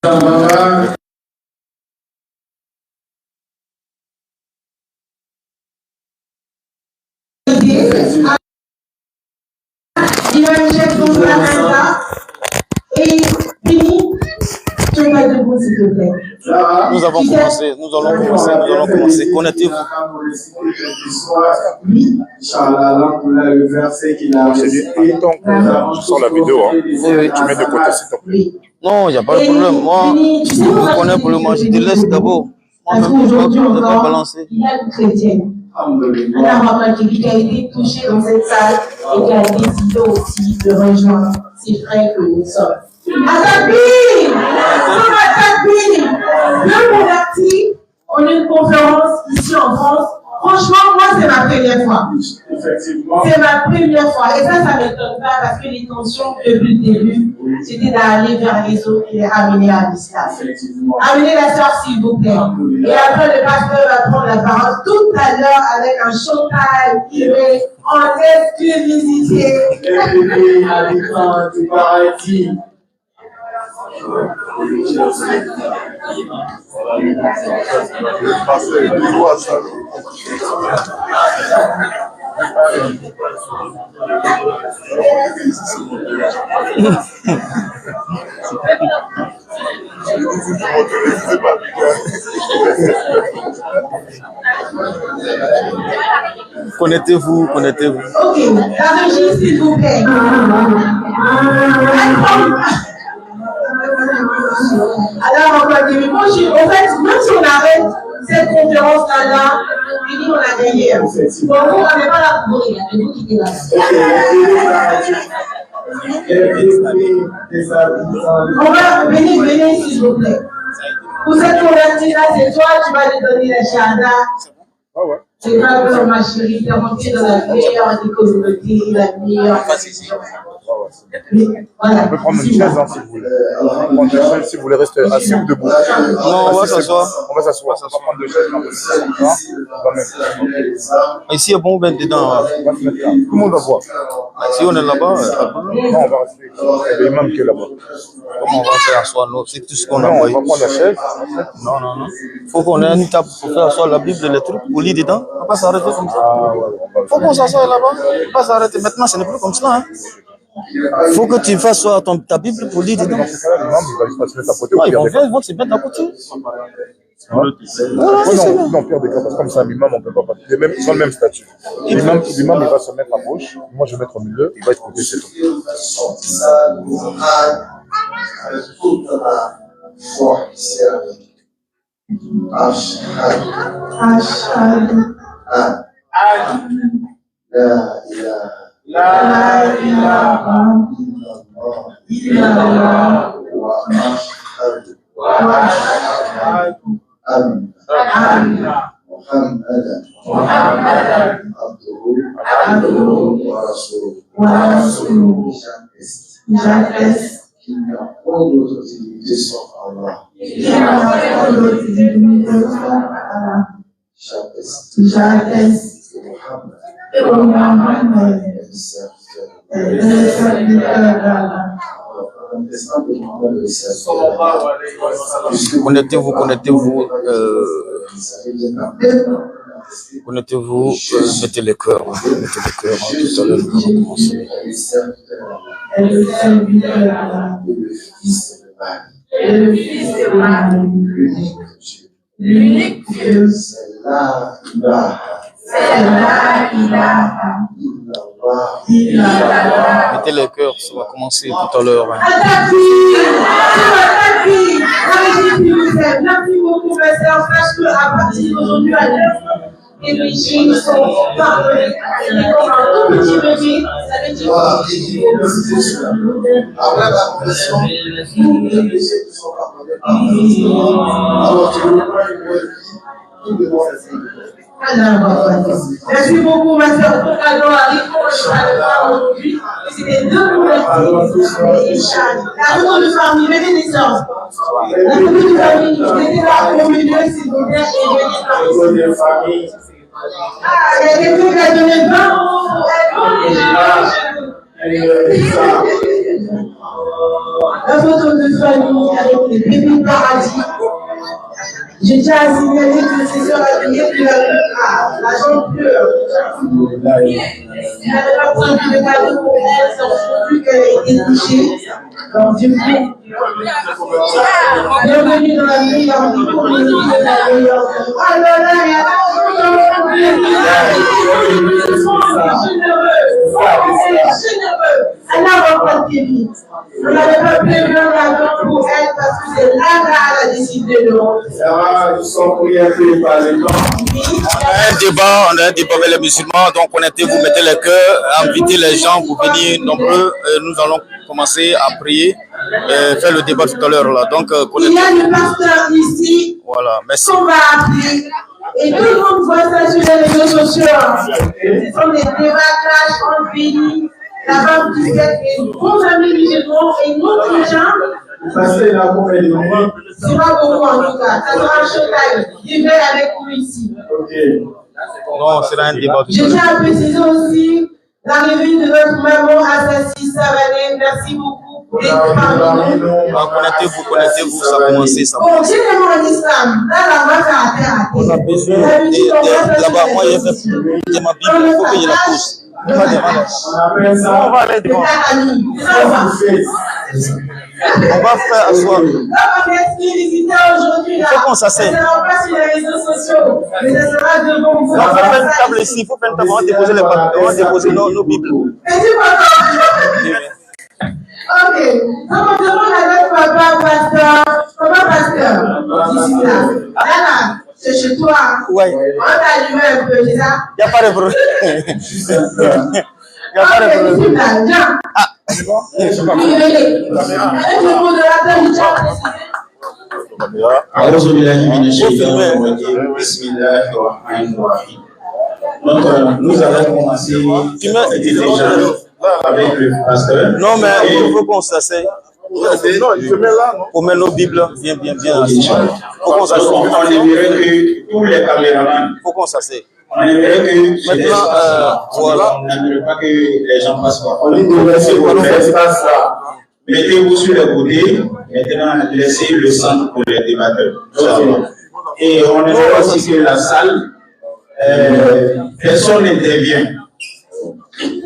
Nous avons commencé, nous allons commencer. Connectez-vous. Tu sors la vidéo, hein. Oui. Tu mets de côté s'il te plaît. Non, il n'y a pas de problème. Moi, si vous connaissez pour le moi, je te laisse d'abord. Aujourd'hui, on va balancer. Il y a une chrétienne. Un arabe qui a été touché dans cette salle et qui a décidé aussi de rejoindre ces frères que nous sommes. Atabir! Bien converti, on a une conférence ici en France. Franchement, moi, c'est ma première fois. Effectivement. C'est ma première fois. Et ça ne m'étonne pas parce que l'intention depuis le début, c'était d'aller vers les autres et les ramener à l'islam. Amenez la sœur, s'il vous plaît. Et après, le pasteur va prendre la parole tout à l'heure avec un showtime qui est en exclusivité. Les habitants du paradis. Connectez-vous. Ok, la régie, s'il vous plaît. Alors, on va dire, moi, en fait, même si on arrête cette conférence-là, on a gagné. Bon, vous, on n'est pas là pour mourir, mais vous qui êtes là. On va, venez, s'il vous plaît. Vous êtes convertis là, c'est toi, tu vas lui donner la shahada. C'est pas que ma chérie, t'es rentrée dans la meilleure des communautés, la meilleure. Voilà. On peut prendre une chaise hein, si vous voulez. On peut prendre une chaise si vous voulez rester assis ou debout. Non, on va s'asseoir. On va s'asseoir. On va prendre deux chaises. Ici, il y a bon ou bien dedans. On va se mettre là. Tout le monde va voir. Si on est là-bas, non, on va rester. Il y a l'imam qui est là-bas. Comment on va faire asseoir nous? C'est tout ce qu'on a. Non, on va prendre la chaise. Non. Il faut qu'on ait une table pour faire asseoir la Bible et les trucs, pour lire dedans. On va pas s'arrêter comme ça. Il faut qu'on s'assoie là-bas. On va pas s'arrêter. Maintenant, ce n'est plus comme cela. Il faut que tu fasses asseoir ta Bible pour lire dedans. Dans ce cas-là, l'imam, il va juste se mettre à côté. Ils vont se mettre à côté. Non, pire des cas, parce que comme ça, l'imam, on ne peut pas partir. Ils sont le même statut. L'imam, il va se mettre à gauche, moi je vais mettre au milieu, il va être côté, c'est tout. La ilaha illallah wa ashhadu anna Muhammadan abduhu wa rasuluhu. J'atteste qu'il n'y a pas d'autre divinité sauf Allah. J'atteste que Muhammad est le serviteur d'Allah. Connectez-vous. Connectez-vous, mettez les cœurs. Tout à l'heure, nous allons commencer. Le serviteur d'Allah. Et le Fils de Marie. L'unique Dieu. C'est la ilaha illallah. Mettez les cœurs, ça va commencer tout à l'heure. Merci beaucoup, mes sœurs. Sache qu'à partir d'aujourd'hui à l'heure, les péchés sont pardonnés. Et comme un tout petit bébé, ça veut dire après la confession, tous les péchés qui sont pardonnés par Dieu. Alors tu ne peux pas tout devant les merci beaucoup, ma soeur. Pour cadeau arrive pour le aujourd'hui. C'était deux convertis. La photo de famille, venez des sœurs. La photo de famille, mettez là au milieu, s'il vous plaît, et venez de famille. Il y a quelqu'un qui a donné 20 € pour elle. La photo de famille avec les bébés paradis. J'ai déjà signalé que c'est sur la vie qui la jambe pleure. Elle n'avait pas prévu de cadeau pour elle, sans plus qu'elle ait été touchée. Donc, du coup, bienvenue dans la meilleure vie pour les filles de la meilleure vie. Oh là là, il y a elle n'a pas de Kevin. On n'avait pas prévu un cadeau pour elle parce que c'est là qu'elle a décidé de rentrer. On a un débat avec les musulmans, donc connectez-vous, mettez les cœurs, invitez les gens pour venir nombreux. Nous allons commencer à prier, faire le débat tout à l'heure là. Donc, il y a le pasteur ici. Voilà, merci. On va appeler. Et tout le monde voit ça sur les réseaux sociaux. Ce sont des débats clash entre pays. La femme qui fait des bons amis musulmans et non chrétiens. C'est pas beaucoup en tout cas. Ça sera un showtime. Vivez avec nous ici. Non, c'est un débat. Je tiens à préciser aussi l'arrivée de notre maman Assassi Savané. Merci beaucoup pour d'être parmi nous. Connectez-vous, ça a commencé. Bon, généralement en islam, là, là-bas, ça a terre à terre. On a besoin là-bas, moi, il y a ma Bible, il faut que je la pousse. On va aller devant. On va faire asseoir. Il faut qu'on s'asseye. Ça sera pas sur les réseaux sociaux, mais ça sera devant vous. On va faire une table ici, il faut faire une table, on va déposer les papiers, on va déposer nos Bibles. Ok, donc on demande à notre papa pasteur, ici là. Là, c'est chez toi. Oui. On t'a allumé un peu, c'est ça? Il n'y a pas de problème. Il n'y a pas de problème. Viens. Ah, c'est bon? Avec le modérateur, il tient أعوذ بالله من الشيطان الرجيم بسم الله الرحمن الرحيم. Donc nous allons commencer avec le pasteur. Non, mais il faut qu'on s'asseye. Pour mettre nos Bibles bien. Il faut qu'on s'asseye. On aimerait que tous les caméramans. Il faut qu'on s'asseye. On aimerait que maintenant, voilà. On n'aimerait pas que les gens passent par là. Mettez-vous sur le côté. Maintenant, laissez le centre pour les débatteurs. Et on aimerait aussi que la salle, personne n'intervient.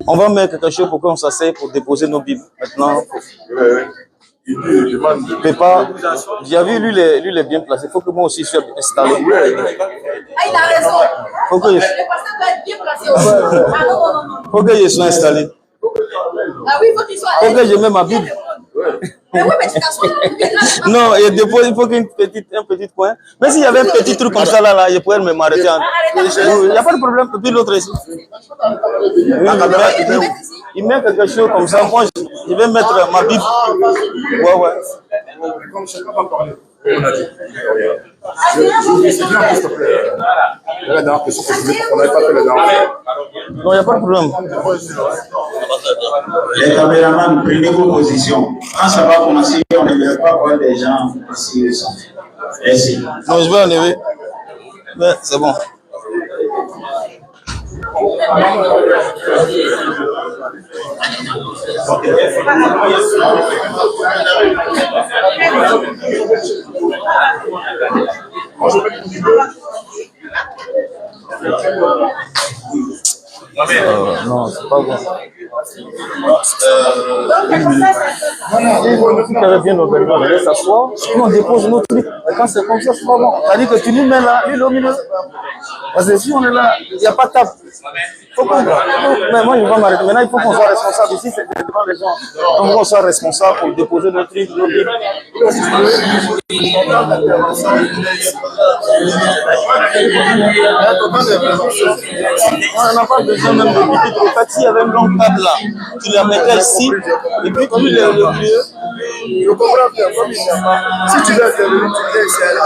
On va mettre quelque chose pour qu'on s'asseye pour déposer nos Bibles. Maintenant, Pépa, j'ai vu, lui, il est bien placé. Il faut que moi aussi je sois installé. Ah, il a raison. Faut que Le pasteur doit être bien placé aussi. Ah non. Faut que je sois installé. Ah oui, il faut qu'il soit. Faut que je mette ma Bible. Mais oui, mais tu t'assois. Non, il faut qu'il y ait un petit coin. Mais s'il y avait un petit truc comme ça là, je pourrais m'arrêter. Il n'y a pas de problème. Et puis l'autre ici. Il met quelque chose comme ça. Moi, je vais mettre ma Bible. Ouais. Non, il n'y a pas de problème. Les caméramans, prenez vos positions. Quand ça va commencer, on ne va pas voir des gens assis au centre. Merci. Non, je vais enlever. Mais c'est bon. Non, c'est pas bon. Si tu avais bien organisé, on allait s'asseoir. On dépose nos trucs. Et quand c'est comme ça, c'est pas bon. C'est-à-dire que tu nous mets là, lui, au milieu. Parce que si on est là, il n'y a pas de table. Mais moi, je vais m'arrêter. Maintenant, il faut qu'on soit responsable. Ici, c'est devant les gens. Donc, on soit responsable pour déposer nos trucs, nos livres. On n'a pas besoin même de bibites. En fait, s'il y avait une longue table là, tu la mettais ici, et puis tu le milieu. Je comprends bien, comme il n'y a pas. Si tu veux intervenir, tu viens ici à la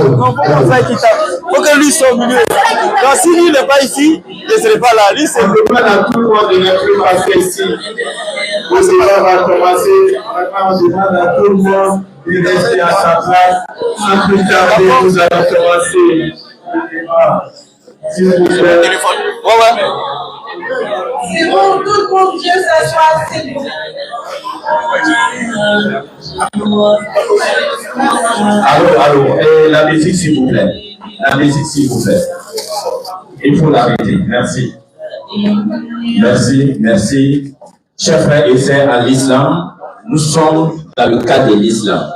non, pourquoi ça équitable? Faut que lui soit au milieu. Donc, si lui n'est pas ici, il ne serait pas là. Lui, c'est. On demande à tout le monde de ne plus passer ici. Le débat va commencer. Maintenant, on demande à tout le monde de rester à sa place. Sans plus tarder, nous allons commencer le débat. S'il vous plaît. Ouais. Si vous, tout le monde, Dieu s'assoit, s'il vous plaît. Allô, la musique s'il vous plaît. La musique s'il vous plaît. Il faut l'arrêter. Merci. Merci, merci. Chers frères et sœurs à l'islam, nous sommes dans le cadre de l'islam.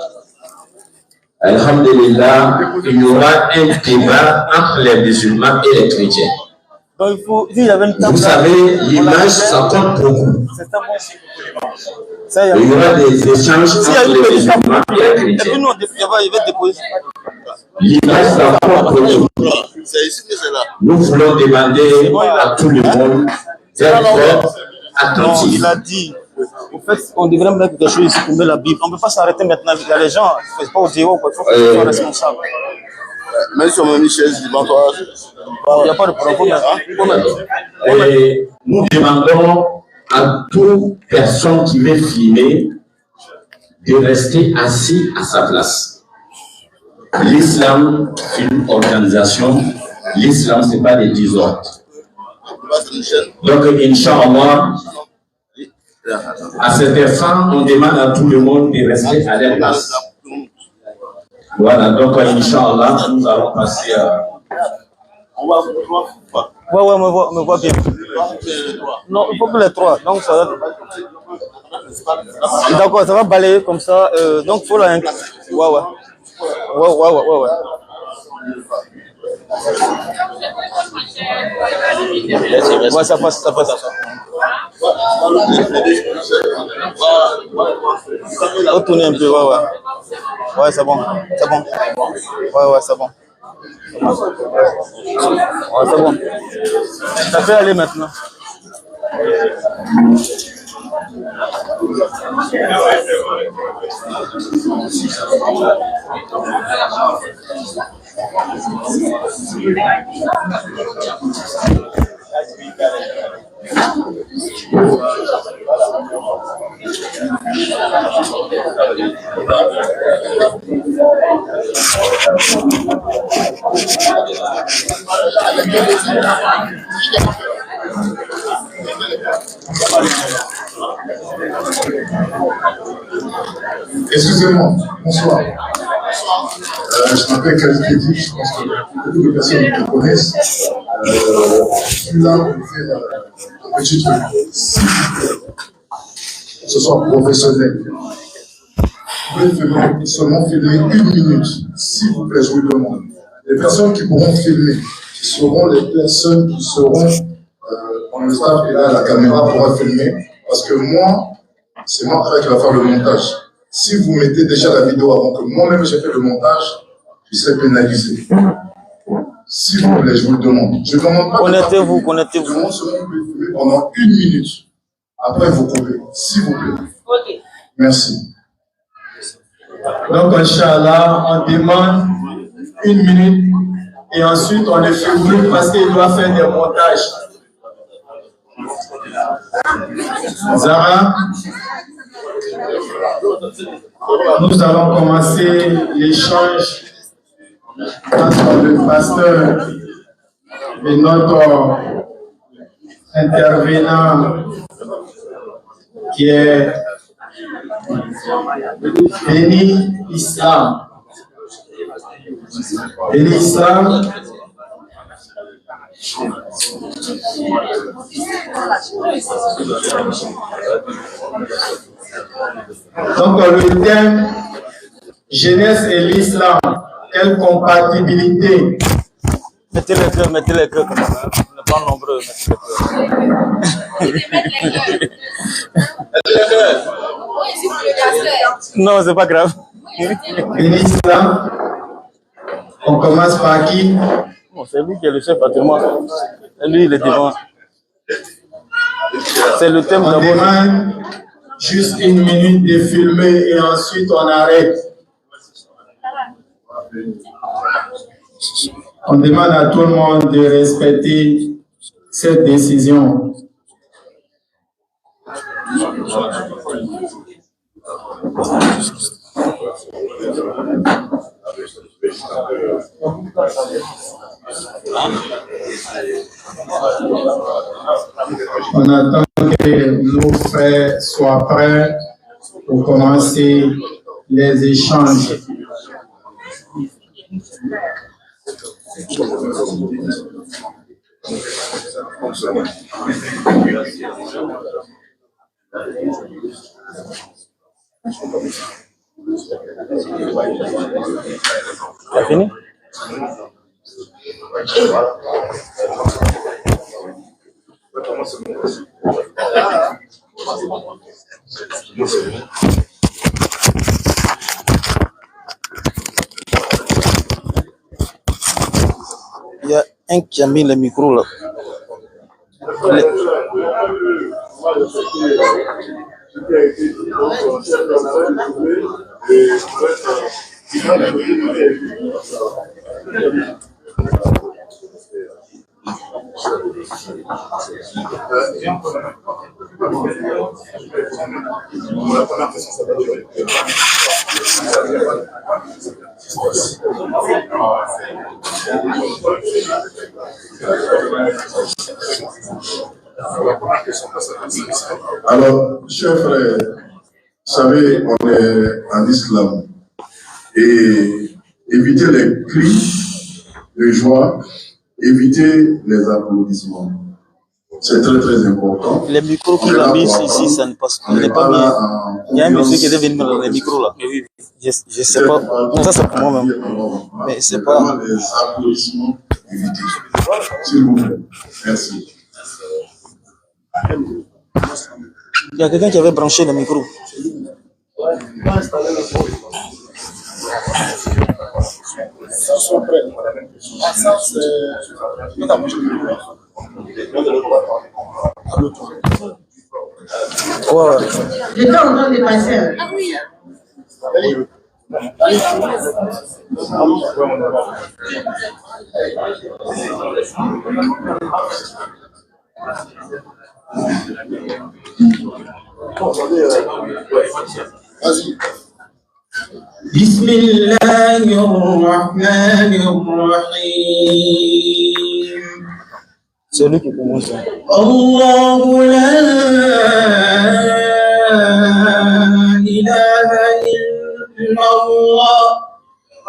Alhamdulillah, il y aura un débat entre les musulmans et les chrétiens. Donc, il faut, il y avait une Vous savez, l'image, ça compte beaucoup. Il y aura des échanges entre les musulmans et les chrétiens. Et puis nous, il va déposer. L'image, ça compte beaucoup. Nous voulons demander à tout le monde d'être attentif. Il a dit, en fait, on devrait mettre quelque chose ici pour mettre la Bible. On ne peut pas s'arrêter maintenant. Il y a les gens, il ne faut pas au zéro, il faut qu'ils soient responsables. Mais sur une chaise devant toi. Il n'y a pas de problème. Et nous demandons à toute personne qui veut filmer de rester assis à sa place. L'islam, c'est une organisation. L'islam, ce n'est pas des désordres. Donc, Inch'Allah, à cette fin, on demande à tout le monde de rester à leur place. Voilà, donc Inch'Allah, nous allons passer à... Ouais, me voit bien. Non, il faut que les trois. Donc, ça va... D'accord, ça va balayer comme ça. Donc, il faut la... Ouais. Ouais, ça passe. Retournez un peu, ouais. Ouais, c'est bon. Ouais, c'est bon. Ouais, c'est bon. Ça peut aller maintenant. Excusez-moi, bonsoir. Je m'appelle Khalid Kédi, je pense que beaucoup de personnes me connaissent. Je suis là pour faire un petit truc. S'il vous plaît, que ce soit professionnel. Vous pouvez seulement filmer 1 minute, s'il vous plaît, je vous le demande. Les personnes qui pourront filmer, ce seront les personnes qui seront dans le staff et là, la caméra pourra filmer. Parce que moi, c'est moi après qui va faire le montage. Si vous mettez déjà la vidéo avant que moi-même j'ai fait le montage, je serai pénalisé. S'il vous plaît, je vous le demande. Je ne demande pas. Connectez-vous. Je demande seulement que vous pouvez filmer pendant 1 minute. Après, vous coupez. S'il vous plaît. Ok. Merci. Donc, Inch'Allah, on demande 1 minute et ensuite on le filme parce qu'il doit faire des montages. Zara, nous allons commencer l'échange entre le pasteur et notre intervenant qui est Béni Islam. Béni Islam. Donc le thème jeunesse et l'islam, quelle compatibilité? Mettez les cœurs comme ça. On n'est pas nombreux, mettez les cœurs. Non, c'est pas grave. Béni Islam. On commence par qui? Bon, c'est lui qui est le chef actuellement. Et lui, il est devant. C'est le thème on d'abord. demande juste 1 minute de filmer et ensuite on arrête. On demande à tout le monde de respecter cette décision. On attend que nos frères soient prêts pour commencer les échanges. T'as fini? Il y a un qui a mis le micro là. Alors, chers frères, vous savez, on est en islam. Et éviter les cris de joie, éviter les applaudissements. C'est très très important. Les micros qu'il a mis ici, ça ne passe pas. Il n'est pas bien. Il y a un monsieur qui est venu mettre les micros là. Je ne sais pas. Ça, c'est pour moi-même. Mais c'est pas. Les applaudissements, éviter. S'il vous plaît. Merci. Il y a quelqu'un qui avait branché le micro. Ouais. J'étais en train de passer. Ah oui. Vas-y. Bismillahirrahmanirrahim. C'est lui qui commence. Allahu la ilaha illallah.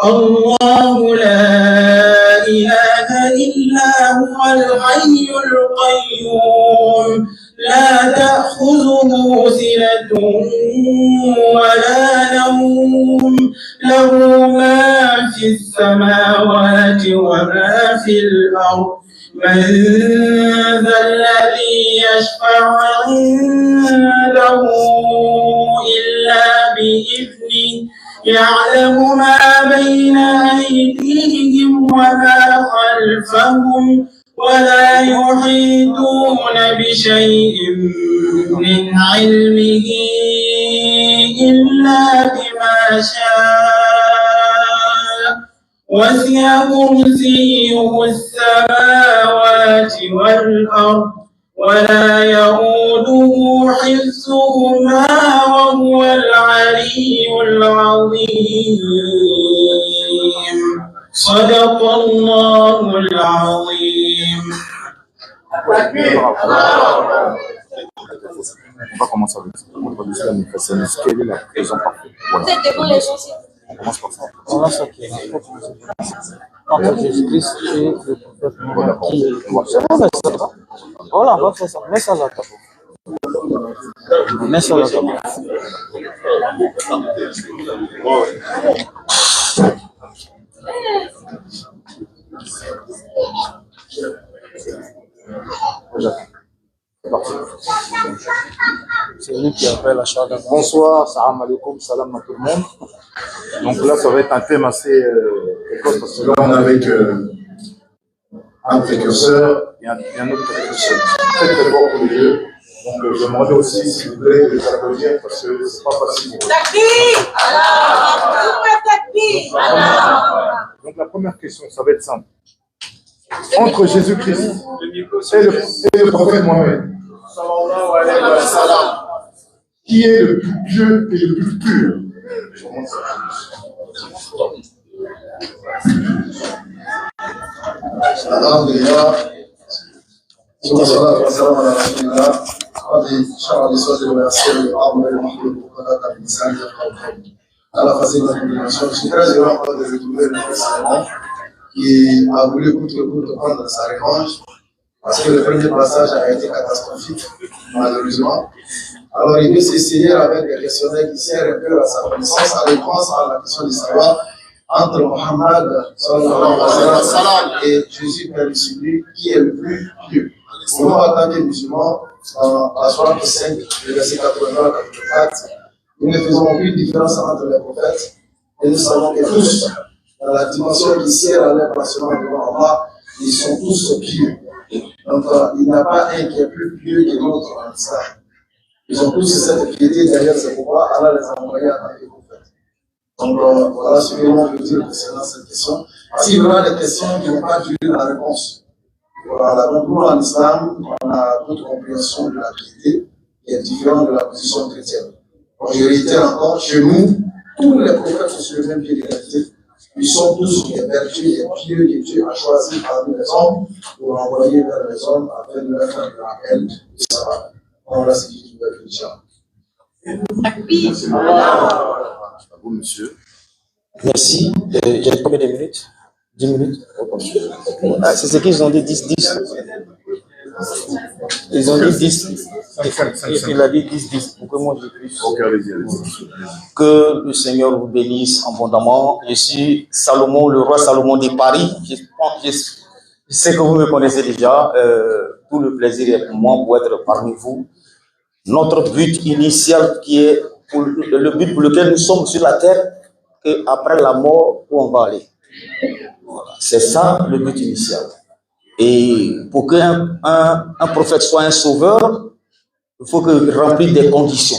Allahu la ilaha illa huwal hayyul qayyum. La ta'khudhuhu sinatun wa la nawm. Lahu ma fis samawati wa ma fil ardh. من ذا الذي يشفع عنده إلا بإذنه يعلم ما بين أيديهم وما خلفهم ولا يحيطون بشيء من علمه إلا بما شاء وسع كرسيه السماوات والأرض ولا يؤوده حفظهما وهو العلي العظيم صدق الله العظيم. On va commencer avec ça. On va discuter avec l'islam. Quelle est la raison parfaite? Voilà. Vous êtes devant les chansons. On commence par ça. Voilà ça qui est. Entre Jésus-Christ et le prophète Mohammed qui est. Voilà, on va faire ça. Mets ça là. Mets ça là. C'est lui qui appelle la charge. Bonsoir, salam alaikum, salam à tout le monde. Donc là, ça va être un thème assez précoce parce que là, On est avec un précurseur. il y a un autre précurseur très très fort pour les deux. Donc je demandais aussi, s'il vous plaît, de les applaudir parce que c'est pas facile. Donc la première question, ça va être simple. Entre Jésus-Christ et le prophète Mohammed, qui est le plus pieux et le plus pur? Alhamdulillah. Sallallahu alaihi wa sallam. هذه شرع لسؤال المناسب الأمر المحدود وقضاء الإنسان على فصيلة من الشرع. Je suis très heureux de retrouver le président qui a voulu coûte que coûte prendre sa revanche parce que le premier passage a été catastrophique, malheureusement. Alors il veut s'essayer avec des questionnaires qui servent un peu à sa connaissance, à réponse à la question de savoir entre Mohammed et Jésus, Père du qui est le plus pieux. Nous, en tant que musulmans, à 65, le verset 83-84, nous ne faisons aucune différence entre les prophètes et nous savons que tous, dans la dimension qui sert à leur placement devant Allah, ils sont tous pieux. Donc, il n'y a pas un qui est plus pieux que l'autre en islam. Ils ont tous cette piété derrière, c'est pourquoi Allah les a envoyés en tant que prophètes. Donc, voilà ce que l'on veut dire concernant cette question. S'il y aura des questions qui n'ont pas duré la réponse, voilà, donc nous en islam, on a notre compréhension de la piété qui est différente de la position chrétienne. Donc, je réitère encore, chez nous, tous les prophètes sont sur le même pied d'égalité. Ils sont tous des vertus et pieux que Dieu a choisis parmi les hommes pour envoyer vers les hommes afin de leur faire le rappel de ça. Voilà ce que je veux dire. À vous, monsieur. Merci. Il y a combien de minutes? 10 minutes. Ah, c'est ce qu'ils ont dit, 10. Ils ont dit 10. Il a dit 10. Pour que moi je puisse. Que le Seigneur vous bénisse abondamment. Je suis Salomon, le roi Salomon de Paris. Je sais que vous me connaissez déjà. Tout le plaisir est pour moi pour être parmi vous. Notre but initial qui est le but pour lequel nous sommes sur la terre, qu'après la mort, où on va aller. Voilà. C'est ça le but initial. Et pour qu'un prophète soit un sauveur, il faut qu'il remplisse des conditions.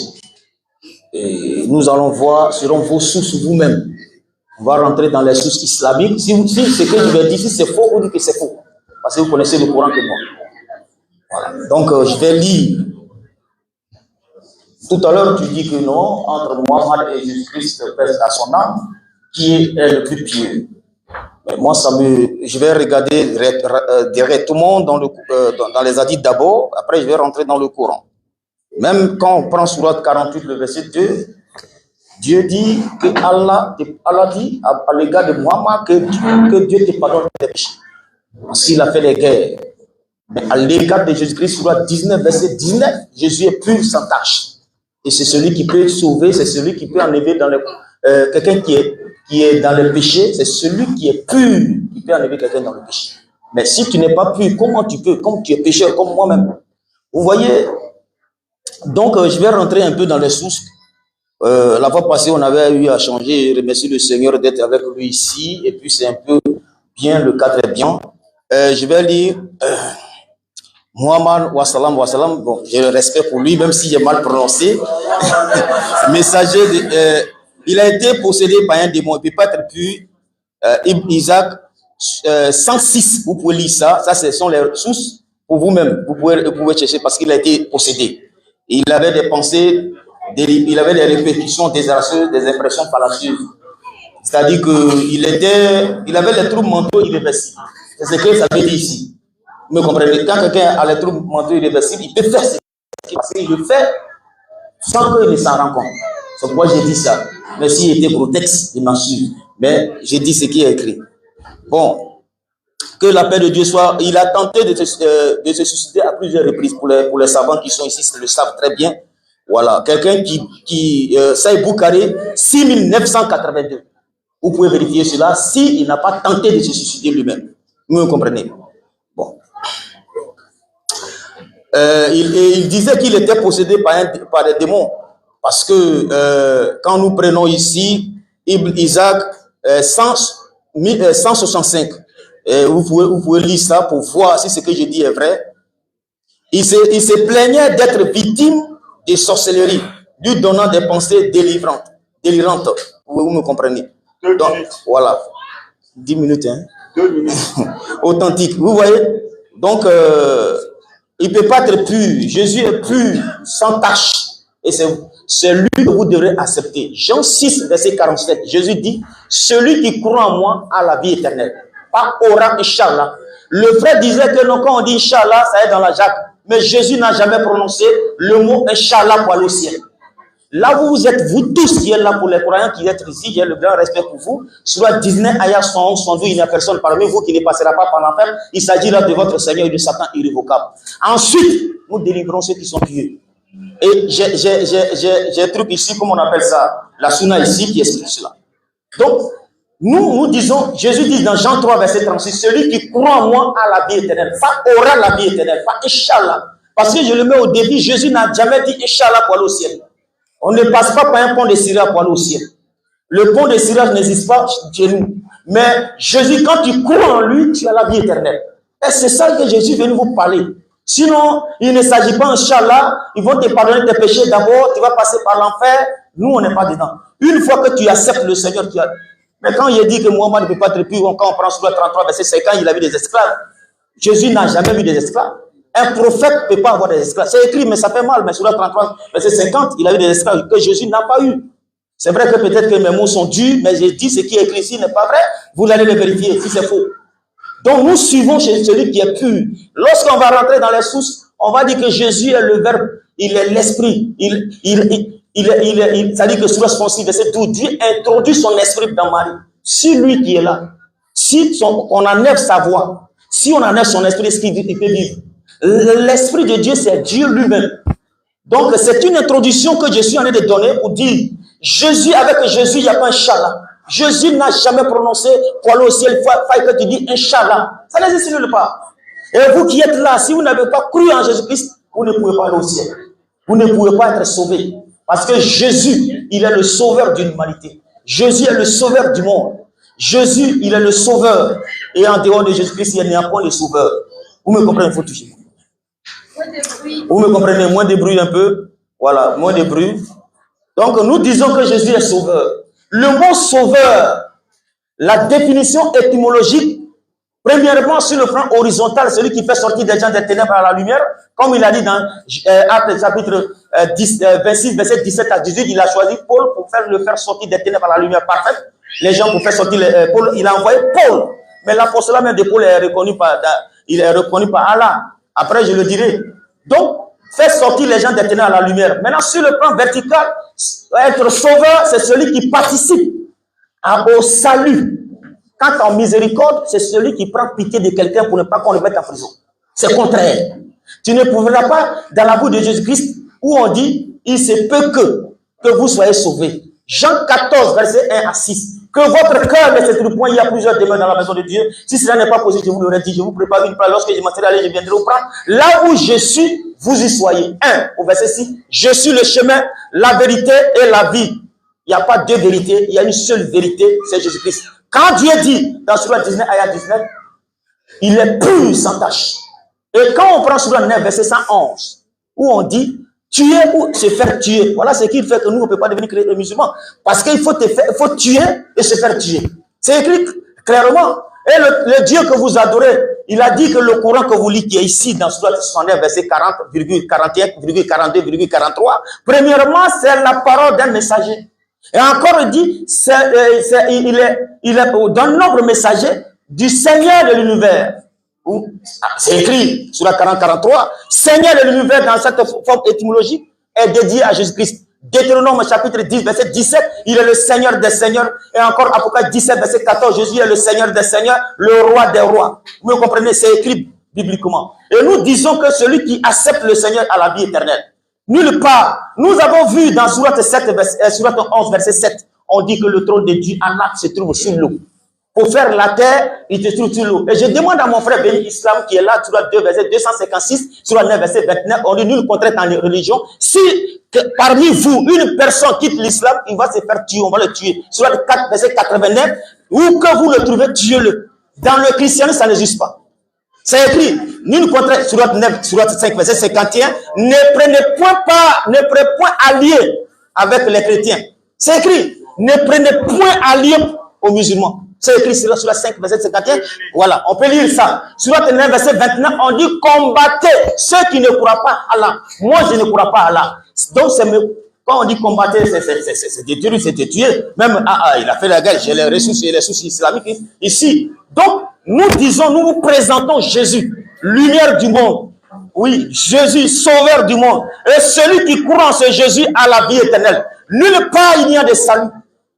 Et nous allons voir, selon vos sources vous-même, on va rentrer dans les sources islamiques. Si ce que je vais dire, si c'est faux, vous dites que c'est faux. Parce que vous connaissez le Coran que moi. Voilà. Donc, je vais lire. Tout à l'heure, tu dis que non, entre Mohammed et Jésus-Christ, paix à son âme, qui est le plus pieux. Mais moi, je vais regarder directement dans les hadiths d'abord, après je vais rentrer dans le Coran. Même quand on prend Sourate 48, le verset 2, Dieu dit que Allah dit à l'égard de Muhammad que Dieu te pardonne tes péchés. Parce qu'il a fait les guerres. Mais à l'égard de Jésus-Christ, Sourate 19, verset 19, Jésus est pur sans tache. Et c'est celui qui peut sauver, c'est celui qui peut enlever dans le... quelqu'un qui est dans le péché, c'est celui qui est pur qui peut enlever quelqu'un dans le péché. Mais si tu n'es pas pur, comment tu peux, comme tu es pécheur, comme moi-même? Vous voyez? Donc, je vais rentrer un peu dans les sources. La fois passée, on avait eu à changer, remercier le Seigneur d'être avec lui ici, et puis c'est un peu bien, le cadre est bien. Je vais lire Muhammad wa salam, bon, j'ai le respect pour lui, même si j'ai mal prononcé. Messager il a été possédé par un démon, il ne peut pas être pur. Ibn Isaac 106, vous pouvez lire ça, ce sont les sources pour vous-même, vous pouvez chercher parce qu'il a été possédé. Il avait des pensées, il avait des répétitions désastreuses, des impressions fallacieuses. C'est-à-dire qu'il avait les troubles mentaux irréversibles. C'est ce que ça veut dire ici. Vous me comprenez? Quand quelqu'un a les troubles mentaux irréversibles, il peut faire ce qu'il le fait sans qu'il ne s'en rende compte. C'est pourquoi j'ai dit ça. Mais s'il était protexte, je m'en suis. Mais j'ai dit ce qui est écrit. Bon. Que la paix de Dieu soit... Il a tenté de se suicider à plusieurs reprises. Pour les savants qui sont ici, le savent très bien. Voilà. Quelqu'un Saïd Boukhari, 6982. Vous pouvez vérifier cela s'il n'a pas tenté de se suicider lui-même. Vous me comprenez? Bon. Il disait qu'il était possédé par des démons. Parce que quand nous prenons ici Ibn Isaac 165, vous pouvez lire ça pour voir si ce que je dis est vrai. Il se plaignait d'être victime de sorcellerie, lui donnant des pensées délirantes. Vous me comprenez? Donc, voilà. 10 minutes, hein? 2 minutes. Authentique. Vous voyez? Donc, il ne peut pas être pur. Jésus est pur, sans tache. Et c'est lui que vous devrez accepter. Jean 6, verset 47. Jésus dit celui qui croit en moi a la vie éternelle. Pas aura, Inch'Allah. Le frère disait que non, quand on dit Inch'Allah, ça est dans la Jacques. Mais Jésus n'a jamais prononcé le mot Inch'Allah pour aller au ciel. Là où vous êtes, vous tous qui êtes là pour les croyants qui êtes ici, j'ai le grand respect pour vous. Sur 19 ayat 111, 112, il n'y a personne parmi vous qui ne passera pas par l'enfer. Il s'agit là de votre Seigneur et de Satan irrévocable. Ensuite, nous délivrons ceux qui sont pieux. Et j'ai un truc ici, comme on appelle ça, la sunna ici, qui explique cela. Donc, nous disons, Jésus dit dans Jean 3, verset 36, celui qui croit en moi a la vie éternelle. Pas aura la vie éternelle, pas Inch'Allah. Parce que je le mets au début, Jésus n'a jamais dit Inch'Allah pour aller au ciel. On ne passe pas par un pont de Syrie pour aller au ciel. Le pont de Syrie n'existe pas chez nous. Mais Jésus, quand tu crois en lui, tu as la vie éternelle. Et c'est ça que Jésus est venu vous parler. Sinon, il ne s'agit pas, Inch'Allah, ils vont te pardonner tes péchés d'abord, tu vas passer par l'enfer. Nous, on n'est pas dedans. Une fois que tu acceptes le Seigneur, tu as... Mais quand il dit que Mohammed ne peut pas être pur, quand on prend sur le 33, verset 50, il a vu des esclaves. Jésus n'a jamais vu des esclaves. Un prophète ne peut pas avoir des esclaves. C'est écrit, mais ça fait mal. Mais sur le 33, verset 50, il a vu des esclaves que Jésus n'a pas eu. C'est vrai que peut-être que mes mots sont durs, mais j'ai dit ce qui est écrit ici n'est pas vrai. Vous allez le vérifier si c'est faux. Donc nous suivons chez celui qui est pur. Lorsqu'on va rentrer dans les sources, on va dire que Jésus est le Verbe, il est l'Esprit. Ça dit que sur le verset 12, Dieu introduit son esprit dans Marie. Si lui qui est là, si on enlève sa voix, si on enlève son esprit, est-ce qu'il peut vivre? L'esprit de Dieu, c'est Dieu lui-même. Donc, c'est une introduction que je suis en train de donner pour dire, Jésus, avec Jésus, il n'y a pas Inch'Allah. Jésus n'a jamais prononcé pour aller au ciel, il faut que tu dis Inch'Allah. Ça n'existe nulle part. Et vous qui êtes là, si vous n'avez pas cru en Jésus-Christ, vous ne pouvez pas aller au ciel. Vous ne pouvez pas être sauvé. Parce que Jésus, il est le sauveur de l'humanité. Jésus est le sauveur du monde. Jésus, il est le sauveur. Et en dehors de Jésus-Christ, il n'y a pas de sauveur. Vous me comprenez, il faut toucher. Vous me comprenez, moins de bruit un peu. Voilà, moins de bruit. Donc, nous disons que Jésus est sauveur. Le mot sauveur, la définition étymologique, premièrement, sur le plan horizontal, celui qui fait sortir des gens des ténèbres à la lumière, comme il a dit dans Actes chapitre 26, verset 17 à 18, il a choisi Paul pour le faire sortir des ténèbres à la lumière parfaite. Les gens pour faire sortir Paul, il a envoyé Paul. Mais l'apostolat même de Paul est reconnu par Allah. Après, je le dirai. Donc, faire sortir les gens des ténèbres à la lumière. Maintenant, sur le plan vertical, être sauveur, c'est celui qui participe au salut. Quant en miséricorde, c'est celui qui prend pitié de quelqu'un pour ne pas qu'on le mette en prison. C'est contraire. Tu ne pourras pas, dans la bouche de Jésus-Christ, où on dit, il se peut que vous soyez sauvés. Jean 14, verset 1 à 6. Que votre cœur ne s'étrupe point, il y a plusieurs demeures dans la maison de Dieu. Si cela n'est pas possible, je vous l'aurais dit, je vous prépare une place. Lorsque je m'en serai allé, je viendrai vous prendre. Là où je suis, vous y soyez. 1, au verset 6. Je suis le chemin, la vérité et la vie. Il n'y a pas deux vérités, il y a une seule vérité, c'est Jésus-Christ. Quand Dieu dit, dans Surah 19, ayat 19, il est pur sans tache. Et quand on prend Surah 9, verset 111, où on dit, tuer ou se faire tuer. Voilà ce qui fait que nous, on ne peut pas devenir chrétiens musulmans. Parce qu'il faut tuer et se faire tuer. C'est écrit clairement. Et le Dieu que vous adorez, il a dit que le Coran que vous lisez qui est ici, dans Surah 69, verset 40, 41, 42, 43, premièrement, c'est la parole d'un messager. Et encore, il dit, il est d'un nombre messager du Seigneur de l'univers. C'est écrit sur la 40-43, Seigneur de l'univers dans cette forme étymologique est dédié à Jésus-Christ. Deutéronome chapitre 10, verset 17, il est le Seigneur des Seigneurs. Et encore Apocalypse 17, verset 14, Jésus est le Seigneur des Seigneurs, le Roi des Rois. Vous me comprenez, c'est écrit bibliquement. Et nous disons que celui qui accepte le Seigneur a la vie éternelle. Nulle part. Nous avons vu dans Surah 11, verset 7, on dit que le trône de Dieu, Allah, se trouve sur l'eau. Pour faire la terre, il te trouve sur l'eau. Et je demande à mon frère béni Islam qui est là, Surah 2, verset 256, Surah 9, verset 29, on dit nul contraire en religion. Si parmi vous, une personne quitte l'islam, il va se faire tuer, on va le tuer. Surah 4, verset 89, où que vous le trouvez, tuez-le. Dans le christianisme, ça n'existe pas. C'est écrit, nul contraire, Surah 9, Surah 5, verset 51, ne prenez point allié avec les chrétiens. C'est écrit, ne prenez point allié aux musulmans. C'est écrit sur la 5, verset 51. Voilà, on peut lire ça. Sur la 9, verset 29, on dit combattez ceux qui ne croient pas à Allah. Moi, je ne crois pas à Allah. Donc, c'est me Quand on dit combattre, c'est détruire, c'est tuer. Même, il a fait la guerre, j'ai les ressources islamiques ici. Donc, nous disons, nous vous présentons Jésus, lumière du monde. Oui, Jésus, sauveur du monde. Et celui qui croit en ce Jésus a la vie éternelle. Nulle part il n'y a de salut.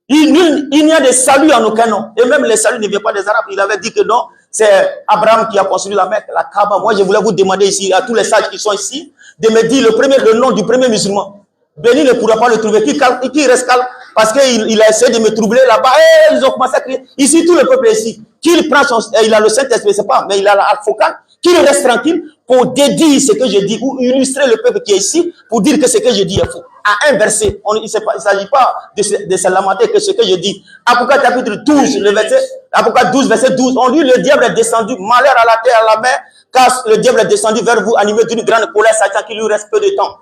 Il n'y a de salut en aucun nom. Et même les saluts ne viennent pas des Arabes. Il avait dit que non, c'est Abraham qui a construit la Mecque, la Kaaba. Moi, je voulais vous demander ici, à tous les sages qui sont ici, de me dire le nom du premier musulman. Béni ne pourra pas le trouver. Qui reste calme parce qu'il a essayé de me troubler là-bas. Et ils ont commencé à crier. Ici, tout le peuple est ici. Qu'il prend il a le Saint-Esprit, c'est pas, mais il a l'Al-Fokan. Qu'il reste tranquille pour dédier ce que je dis ou illustrer le peuple qui est ici pour dire que ce que je dis est faux. À un verset, il ne s'agit pas de se lamenter que ce que je dis. Apocalypse chapitre 12, le verset, Apocalypse 12, verset 12, on dit le diable est descendu, malheur à la terre, à la mer, car le diable est descendu vers vous, animé d'une grande colère, sachant qu'il lui reste peu de temps.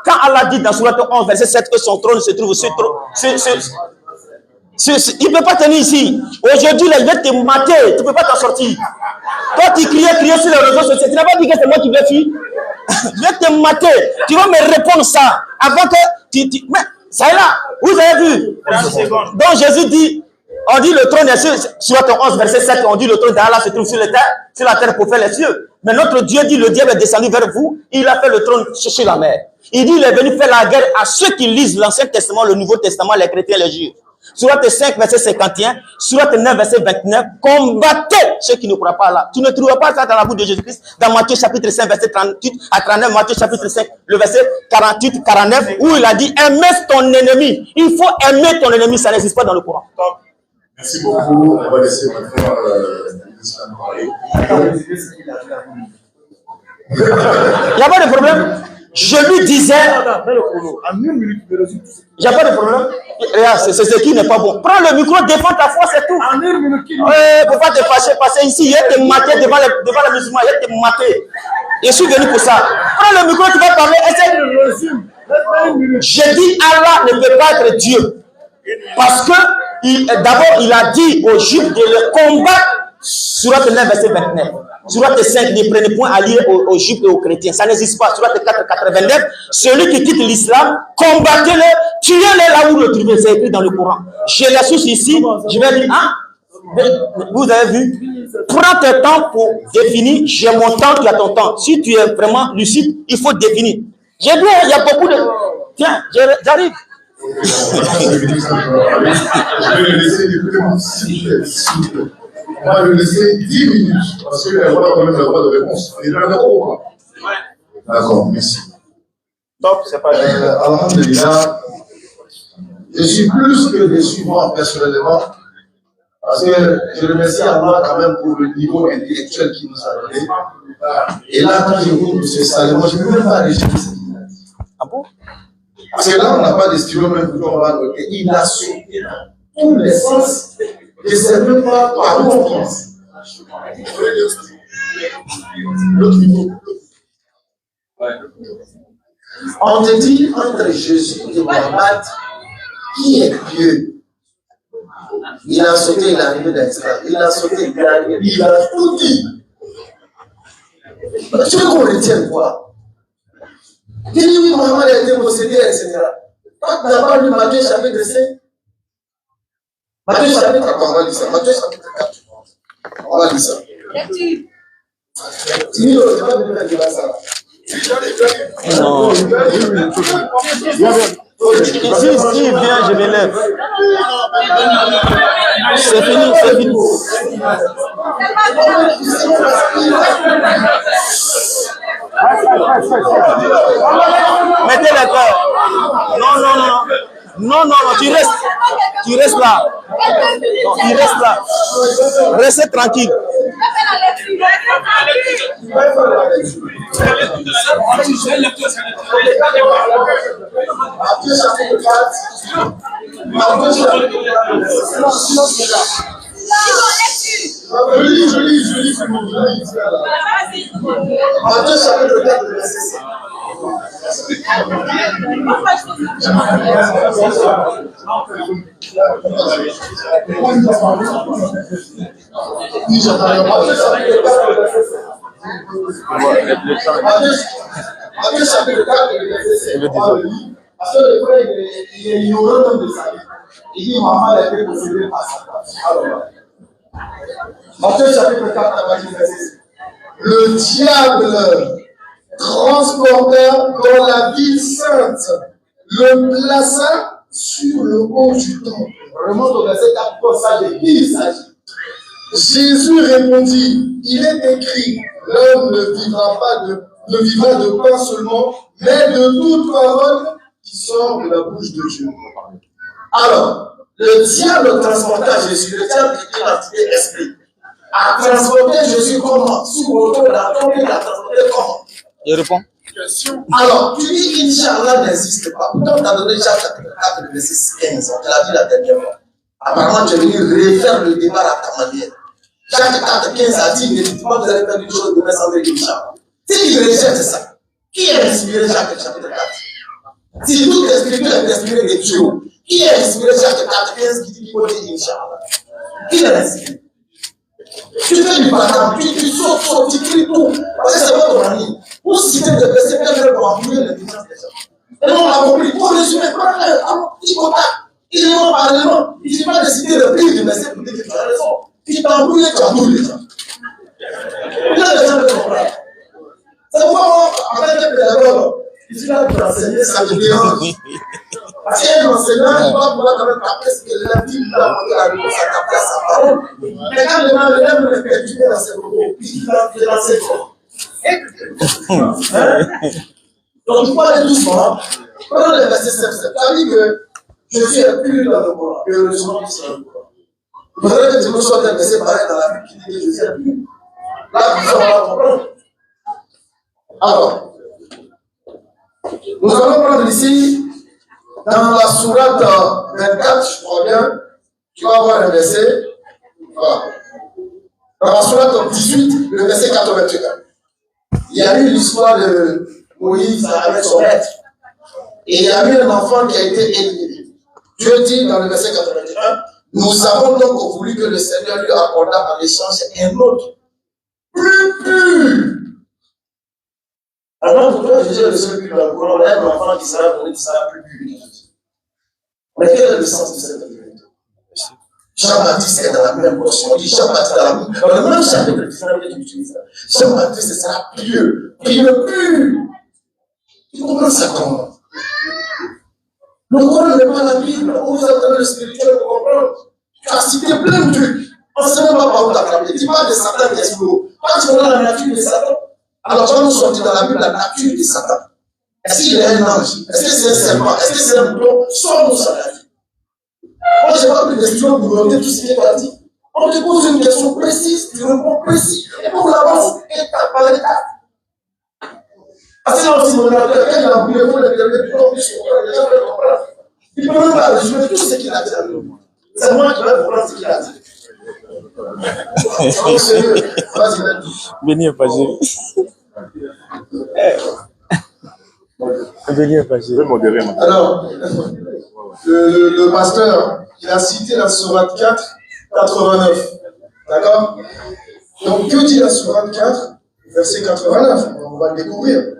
Quand Allah dit dans Sourate 11, verset 7, que son trône se trouve sur il ne peut pas tenir ici. Aujourd'hui, il va te mater. Tu ne peux pas t'en sortir. Toi, tu criais sur les réseaux sociaux. Tu n'as pas dit que c'est moi qui vais fuir. Je vais te mater. Tu vas me répondre ça. Avant que mais ça est là. Vous avez vu. Donc Jésus dit, on dit le trône est sur 11, verset 7, on dit le trône d'Allah se trouve sur la terre pour faire les cieux. Mais notre Dieu dit, le diable est descendu vers vous. Il a fait le trône sur la mer. Il dit, il est venu faire la guerre à ceux qui lisent l'Ancien Testament, le Nouveau Testament, les chrétiens, les juifs. Sourate 5, verset 51, Sourate 9, verset 29, combattez ceux qui ne croient pas là. Tu ne trouveras pas ça dans la bouche de Jésus-Christ, dans Matthieu chapitre 5, verset 38 à 39, Matthieu chapitre 5, le verset 48, 49, où il a dit, aime ton ennemi. Il faut aimer ton ennemi, ça n'existe pas dans le Coran. Merci beaucoup. On va laisser maintenant l'islam parler. Il n'y a pas de problème. Je lui disais, il n'y a pas de problème. Regarde, c'est ce qui n'est pas bon. Prends le micro, défends ta foi, c'est tout. Il ne faut pas te fâcher, parce que ici, il y a te mater devant les musulmans, il y a te mater. Je suis venu pour ça. Prends le micro, tu vas parler. Je dis, Allah ne peut pas être Dieu. Parce que, d'abord, il a dit aux Juifs de le combattre. Sourate 9, verset 29. Sourate 5, ne prenez point allié aux Juifs et aux chrétiens. Ça n'existe pas. Sourate 4, 89. Celui qui quitte l'islam, combattez-le, tuez-le là où vous le trouvez. C'est écrit dans le Coran. J'ai la source ici. Je vais dire, vous avez vu? Prends ton temps pour définir. J'ai mon temps, tu as ton temps. Si tu es vraiment lucide, il faut définir. J'ai dit, il y a beaucoup de... Tiens, j'arrive. Je vais le laisser, écoutez-moi, s'il vous plaît. On va le laisser 10 minutes, parce qu'il va avoir quand même le droit de réponse. On est d'accord ou pas? D'accord, merci. Top, c'est pas Alhamdulillah, je suis plus que déçu, moi, personnellement, parce que je remercie Allah quand même pour le niveau intellectuel qu'il nous a donné. Et là, quand j'écoute M. Saleh, moi, je ne peux même pas réagir à cette idée. Ah bon? Parce que là, on n'a pas de stylo même pour qu'on va noter. Il a sauté dans tous les sens. Et c'est même pas par où on pense. L'autre niveau. On te dit entre Jésus et Mohammed, qui est Dieu? Il a sauté, il est arrivé d'Israël. Il a sauté, il est arrivé. Il a tout dit. Tu veux qu'on retienne quoi? Tu dis oui, Mohammed a été possédé, etc. Toi, tu n'as pas lu Matthieu chapitre 5. Matthieu chapitre 4, on va lire ça. Matthieu chapitre 4. On va lire ça. Dis-le, tu vas venir faire de ça. Non. Si il vient, je me lève. C'est fini, c'est fini. Mettez les corps. Non, tu restes là. Non, tu restes là. Restez tranquille. Je lis. Matthieu chapitre 4, verset 5. Parce que le frère, il est ignorant de sa vie. Il dit, maman, elle a été possédée par Satan. Alors, Matthieu chapitre 4, verset 6. Le diable transporta dans la ville sainte, le plaça sur le haut du temple. On remonte au verset 4 pour ça de qui il s'agit. Jésus répondit, il est écrit, l'homme ne vivra de pain seulement, mais de toute parole qui sort de la bouche de Dieu. Alors, le diable transporta Jésus, le diable qui est l'entité esprit, a transporté Jésus comment? Sur le dos de la tombe, il a transporté comment? Il répond. Alors, tu dis Inch'Allah n'existe pas. Pourtant, tu as donné Jacques chapitre 4, verset 15. On te l'a dit la dernière fois. Apparemment, tu es venu refaire le débat à ta manière. Jacques 4, 15 a dit, effectivement, vous allez faire une chose de sans Inch'Allah. Si tu rejettes ça, qui a inspiré Jacques chapitre 4? Si toute l'écriture est inspirée de Dieu, qui a inspiré Jacques 4, 15 qui dit qu'il faut dire Inch'Allah? Qui l'a inspiré? Tu fais du bâtard, tu sautes, tu cries tout. Parce que c'est pas ton ami. Pour citer des versets, peut-être pour appuyer l'intelligence des gens. Et nous, on a compris. Pour résumer, prends-le, petit contact. Il est non parlement. Il ne suffit pas de citer le prix du verset pour dire que tu as raison. Tu t'embrouilles, tu embrouilles les gens. Il y a des gens qui comprennent. C'est pourquoi moi, en tant que pédagogue, je suis là pour enseigner, ça me dérange. Parce qu'un enseignant, il doit pouvoir quand même capter ce que l'élève dit, il doit apporter la réponse à capter à sa parole. Mais quand l'élève me répercute dans ses propos, il va dans ses propos. Donc, il faut aller doucement. Prenons le verset 7. Ça dit que je suis plus dans le Coran, que le Coran qui sera le Coran. Vous savez que Dieu soit un verset pareil dans la Bible qui dit que je suis plus. Là, vous allez comprendre. Alors, nous allons prendre ici, dans la sourate 24, je crois bien, tu vas voir le verset. Voilà. Dans la sourate 18, le verset 81. Il y a eu l'histoire de Moïse avec son maître. Et il y a eu un enfant qui a été éliminé. Dieu dit dans le verset 81, nous avons donc voulu que le Seigneur lui accorda en échange un autre, plus pur. Alors, vous pouvez juger le seul but dans le Coran, un enfant qui sera donné, qui sera plus pur. Mais quel est le sens de cette vérité? Jean-Baptiste est dans la même portion. On dit Jean-Baptiste dans le même chapitre que tu utilises. Jean-Baptiste sera pieux, pur. Tu comprends ça comment? Le Coran n'est pas la Bible. On vous attendez le spirituel pour comprendre. Tu as cité plein de trucs. On ne sait même pas par où tu as capté. Tu parles de Satan qui est sous l'eau. Quand tu vois la nature de Satan, alors tu vas nous sortir dans la Bible la nature de Satan. Est-ce qu'il est un ange? Est-ce que c'est un serpent? Est-ce que c'est un bouton? Sors-nous sa nature. Moi, je n'ai pas pris de question pour noter tout ce qui est dit. On te pose une question précise, tu réponds précis. Et pour l'avance, étape par étape. Parce que là aussi, mon appel, quand il a voulu répondre, il a dit non, les gens veulent comprendre. Il ne peut même pas résumer tout ce qu'il a dit. C'est moi qui vais comprendre ce qu'il a dit. Oh, sérieux, vas-y, vas-y. Béni pas géré. Béni pas géré. Alors, le pasteur, il a cité la sourate 4, 89. D'accord? Donc, que dit la sourate 4, verset 89? On va le découvrir.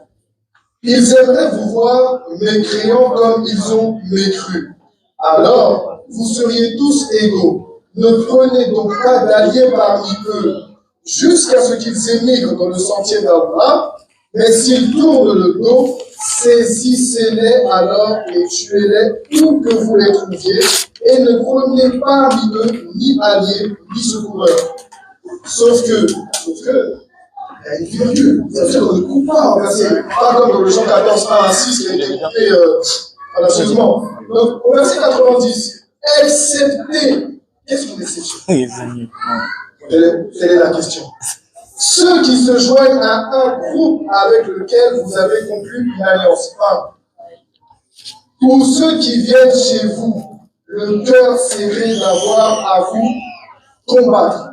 Ils aimeraient vous voir mécréants comme ils ont mécru. Alors, vous seriez tous égaux. Ne prenez donc pas d'alliés parmi eux, jusqu'à ce qu'ils émigrent dans le sentier d'Allah, mais s'ils tournent le dos, saisissez-les alors et tuez-les où que vous les trouviez, et ne prenez parmi eux ni alliés ni secoureurs. Sauf que, il y a une virgule. C'est-à-dire qu'on ne coupe pas en verset. Pas comme dans le Jean 14, 1 à 6 qui a été coupé fallacieusement. Donc, au verset 90, excepté. Qu'est-ce qu'une exception? Quelle est la question? Ceux qui se joignent à un groupe avec lequel vous avez conclu une alliance. Pour ceux qui viennent chez vous, le cœur serré d'avoir à vous combattre.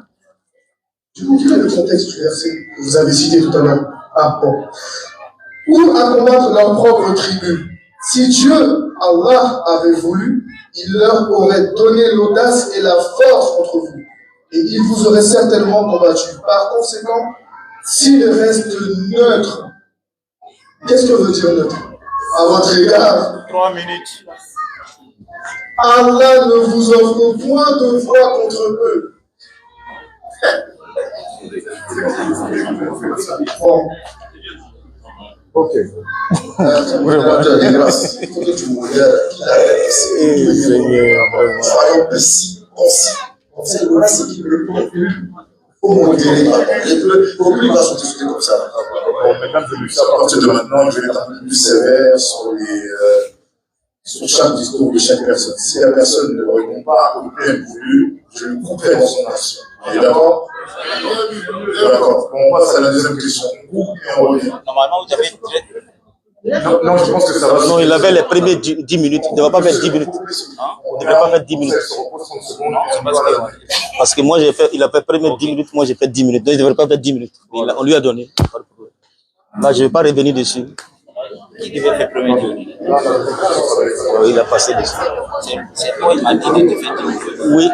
Je vous dirai le contexte du verset que vous avez cité tout à l'heure. Ou à combattre leur propre tribu. Si Dieu, Allah, avait voulu, il leur aurait donné l'audace et la force contre vous. Et il vous aurait certainement combattu. Par conséquent, s'il reste neutre, qu'est-ce que veut dire neutre? À votre égard, 3 minutes. Allah ne vous offre point de foi contre eux. Bon. Ok. Grâce. Il faut que tu modères. Soyons précis, concis. Comme ça, il y aura ce qui ne peut plus. Il faut modérer. Il ne faut plus les sauter comme ça. Bon, mesdames et messieurs, À partir de maintenant, je vais être un peu plus sévère sur chaque discours de chaque personne. Si la personne ne répond pas au bien voulu, je le couperai dans son action. Et d'accord? D'accord. Bon, on passe à la deuxième question. On coupe et on revient. Normalement, vous avez. non, je pense que ça va. Non, il avait les premiers 10 minutes. Il ne devait pas faire 10 minutes. Il ne devait pas faire 10 minutes. Parce que moi, il a fait première 10 minutes, moi j'ai fait 10 minutes. Donc il ne devrait pas faire 10 minutes. On lui a donné. Là, je ne vais pas revenir dessus. Qui devait faire premier tour? Il a passé dessus. C'est toi, il m'a dit de te faire 10 minutes.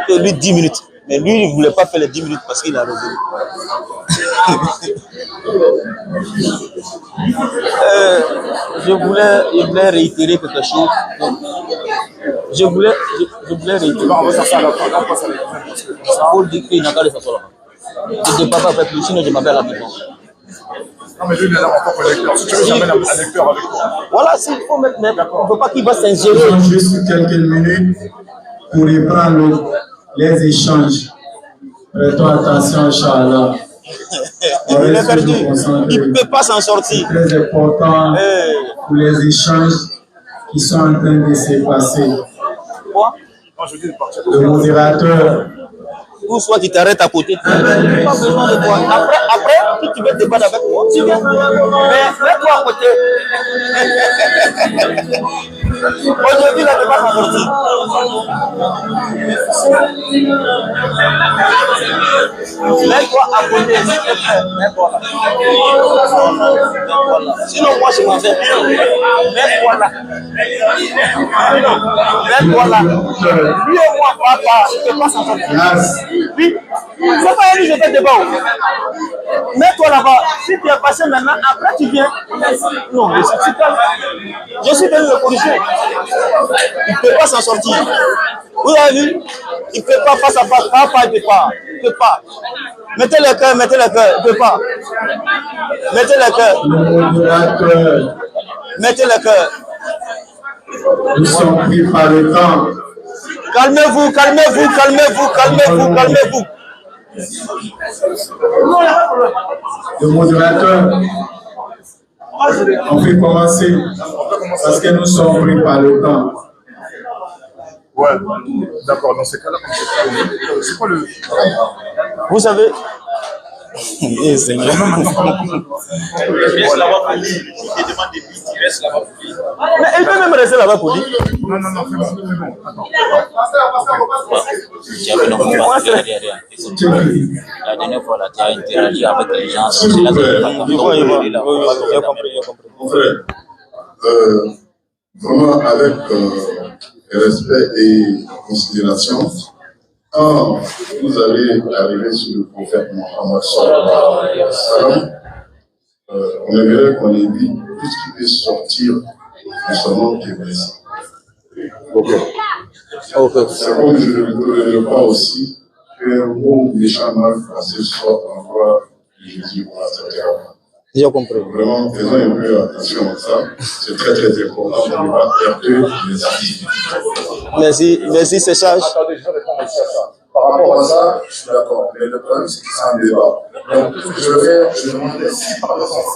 Oui, lui 10 minutes. Mais lui, il ne voulait pas faire les 10 minutes parce qu'il a revenu. Je voulais réitérer quelque chose. Je voulais réitérer. On va faire ça à la fin. Pour dire qu'il n'a qu'à le faire là. Je ne peux pas faire plus, sinon je m'appelle à la maison. Non, mais lui, il est là en tant que lecteur. Si tu veux, j'amène un lecteur avec toi. Voilà, s'il faut mettre, on ne veut pas qu'il va s'ingérer. Juste quelques minutes pour reprendre les échanges. Prêtons attention, Inch'Allah. Il est perdu. Il ne peut pas s'en sortir. C'est très important pour les échanges qui sont en train de se passer. Quoi? Le modérateur. Ou soit tu t'arrêtes à côté. Tu n'as pas besoin de toi. Après, si tu veux te débattre avec moi, tu viens. Mais mets-toi à côté. Aujourd'hui, la débat va sortir. Mets-toi à côté, s'il te plaît. Mets-toi là. Sinon, moi, je m'en vais. Mets-toi là. Mets-toi là. Lui et moi, papa, je ne peux pas s'en sortir. Oui. C'est pas lui, je fais débat. Mets-toi là-bas. Si tu es passé maintenant, après tu viens. Non, je suis venu le corriger. Il ne peut pas s'en sortir. Vous avez vu? Il ne peut pas face à face. Papa, il ne peut pas. Il ne peut pas. Mettez le cœur, mettez le cœur. Il ne peut pas. Mettez le cœur. Mettez le cœur. Nous sommes pris par le temps. Calmez-vous, calmez-vous, calmez-vous, calmez-vous, calmez-vous. Le modérateur, on peut commencer parce que nous sommes pris par le temps. Ouais, d'accord, dans ces cas-là, c'est quoi le. Vous savez. Eh, Seigneur. Reste là-bas pour lui. Si tu demandes des pistes, il reste là-bas pour lui. Mais il peut même rester là-bas pour lui. Non, c'est bon. Attends. Tu avais non pas derrière. La dernière fois, là, tu as interagi avec les gens. C'est là que J'ai compris. Vraiment, avec respect et considération, quand vous allez arriver sur le prophète Mohammed sallallahu alayhi wa sallam, on aimerait qu'on évite tout ce qui peut sortir de son nom qui est blessé. C'est comme je le crois aussi que mot méchant mal français soit en gloire de Jésus pour la terre. J'ai compris. Vraiment, faisons un peu attention à ça. C'est très très important. On ne va pas perdre les activités. Merci, c'est sage. Attendez, je vais répondre aussi à ça. Par rapport à ça, je suis d'accord. Mais le problème, c'est que c'est un débat. Donc, tout ce que je vais faire, je demandais si par exemple,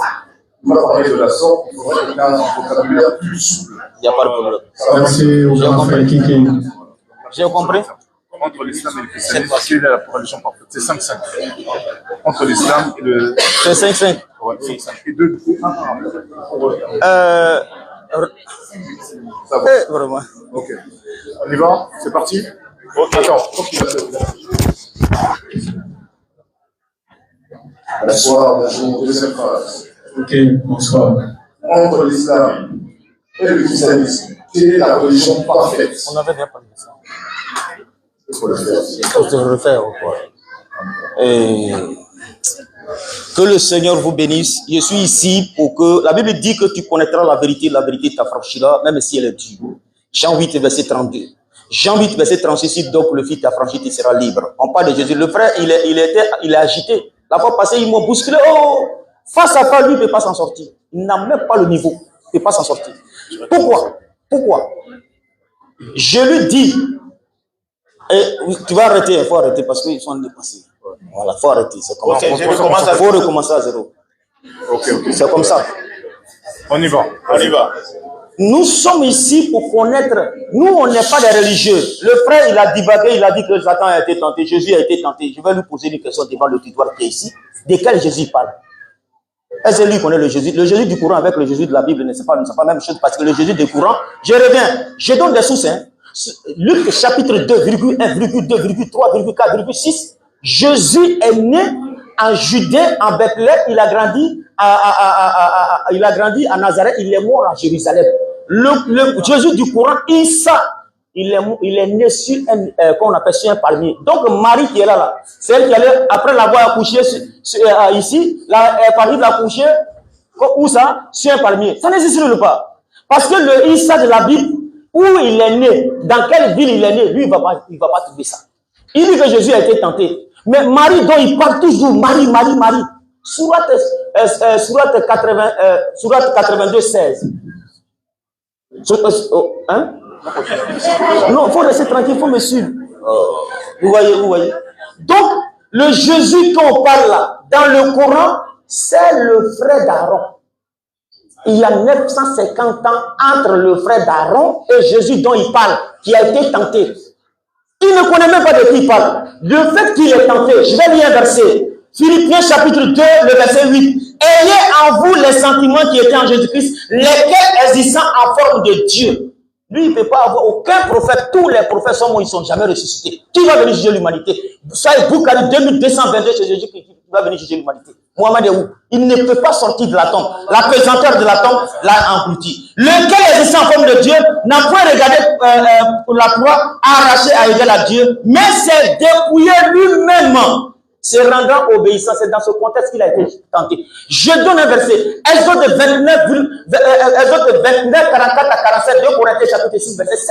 on va parler de la sorte, il faudrait qu'il y ait un vocabulaire plus souple. Il n'y a pas de problème. Merci au grand frère Kiki. J'ai compris. Entre l'islam et le christianisme, quelle est la religion parfaite? C'est 5-5. Entre l'islam et le. C'est 5-5. Ouais, 5-5. Et 2. Ça va. Vraiment. Ok. On y va? C'est parti? Attends. Bonsoir, bonjour, deuxième phrase. Ok, bonsoir. Entre l'islam et le christianisme, quelle est la religion parfaite? On avait bien parlé de ça. Il faut le faire. Il faut se refaire, quoi. Et Que le Seigneur vous bénisse. Je suis ici pour que... La Bible dit que tu connaîtras la vérité t'affranchira, même si elle est dure. Jean 8, verset 32. Jean 8, verset 36, si donc le Fils t'affranchit, tu seras libre. On parle de Jésus. Le frère, il est agité. La fois passée, ils m'ont bousculé. Oh, face à face, lui, il ne peut pas s'en sortir. Il n'a même pas le niveau. Il ne peut pas s'en sortir. Pourquoi? Je lui dis, tu vas arrêter, il faut arrêter parce qu'ils sont dépassés. Voilà, il faut arrêter. C'est comme ça. Il faut recommencer à zéro. C'est comme ça. On y va. Nous sommes ici pour connaître. Nous, on n'est pas des religieux. Le frère, il a divagué, il a dit que Satan a été tenté, Jésus a été tenté. Je vais lui poser une question devant le tutoir qui est ici. De quel Jésus parle? Est-ce que lui connaît le Jésus? Le Jésus du Coran avec le Jésus de la Bible ne c'est pas la même chose parce que le Jésus du Coran, je reviens, je donne des sources. Luc chapitre 2, 1, 2, 3, 4, 6. Jésus est né en Judée, en Bethléem, il a grandi à Nazareth, il est mort à Jérusalem. Le Jésus du Coran, Issa, il est né sur sur un palmier. Donc Marie qui est là, c'est elle qui allait, après l'avoir accouché ici, elle est partie de l'accoucher, où ça? Sur un palmier. Ça n'existe pas. Parce que le Issa de la Bible, où il est né, dans quelle ville il est né, lui, il ne va pas trouver ça. Il dit que Jésus a été tenté. Mais Marie, dont il parle toujours, Marie. Sourate 82, 16. Hein? Non, il faut rester tranquille, il faut me suivre. Vous voyez. Donc, le Jésus qu'on parle là, dans le Coran, c'est le frère d'Aaron. Il y a 950 ans entre le frère d'Aaron et Jésus dont il parle, qui a été tenté. Il ne connaît même pas de qui il parle. Le fait qu'il est tenté, je vais lire un verset. Philippiens chapitre 2, le verset 8. Ayez en vous les sentiments qui étaient en Jésus-Christ, lesquels existant en forme de Dieu. Lui, il ne peut pas avoir aucun prophète. Tous les prophètes sont morts, ils ne sont jamais ressuscités. Qui va venir juger l'humanité? Soyez Boukhari 2222, c'est Jésus qui va venir juger l'humanité. Mohamed est où? Il ne peut pas sortir de la tombe. La pesanteur de la tombe l'a englouti. Lequel existant en forme de Dieu n'a point regardé la croix arrachée à égal à Dieu, mais s'est dépouillé lui-même, se rendant obéissant. C'est dans ce contexte qu'il a été tenté. Je donne un verset. Exode 29, 44 à 47, 2 Corinthiens chapitre 6, verset 16,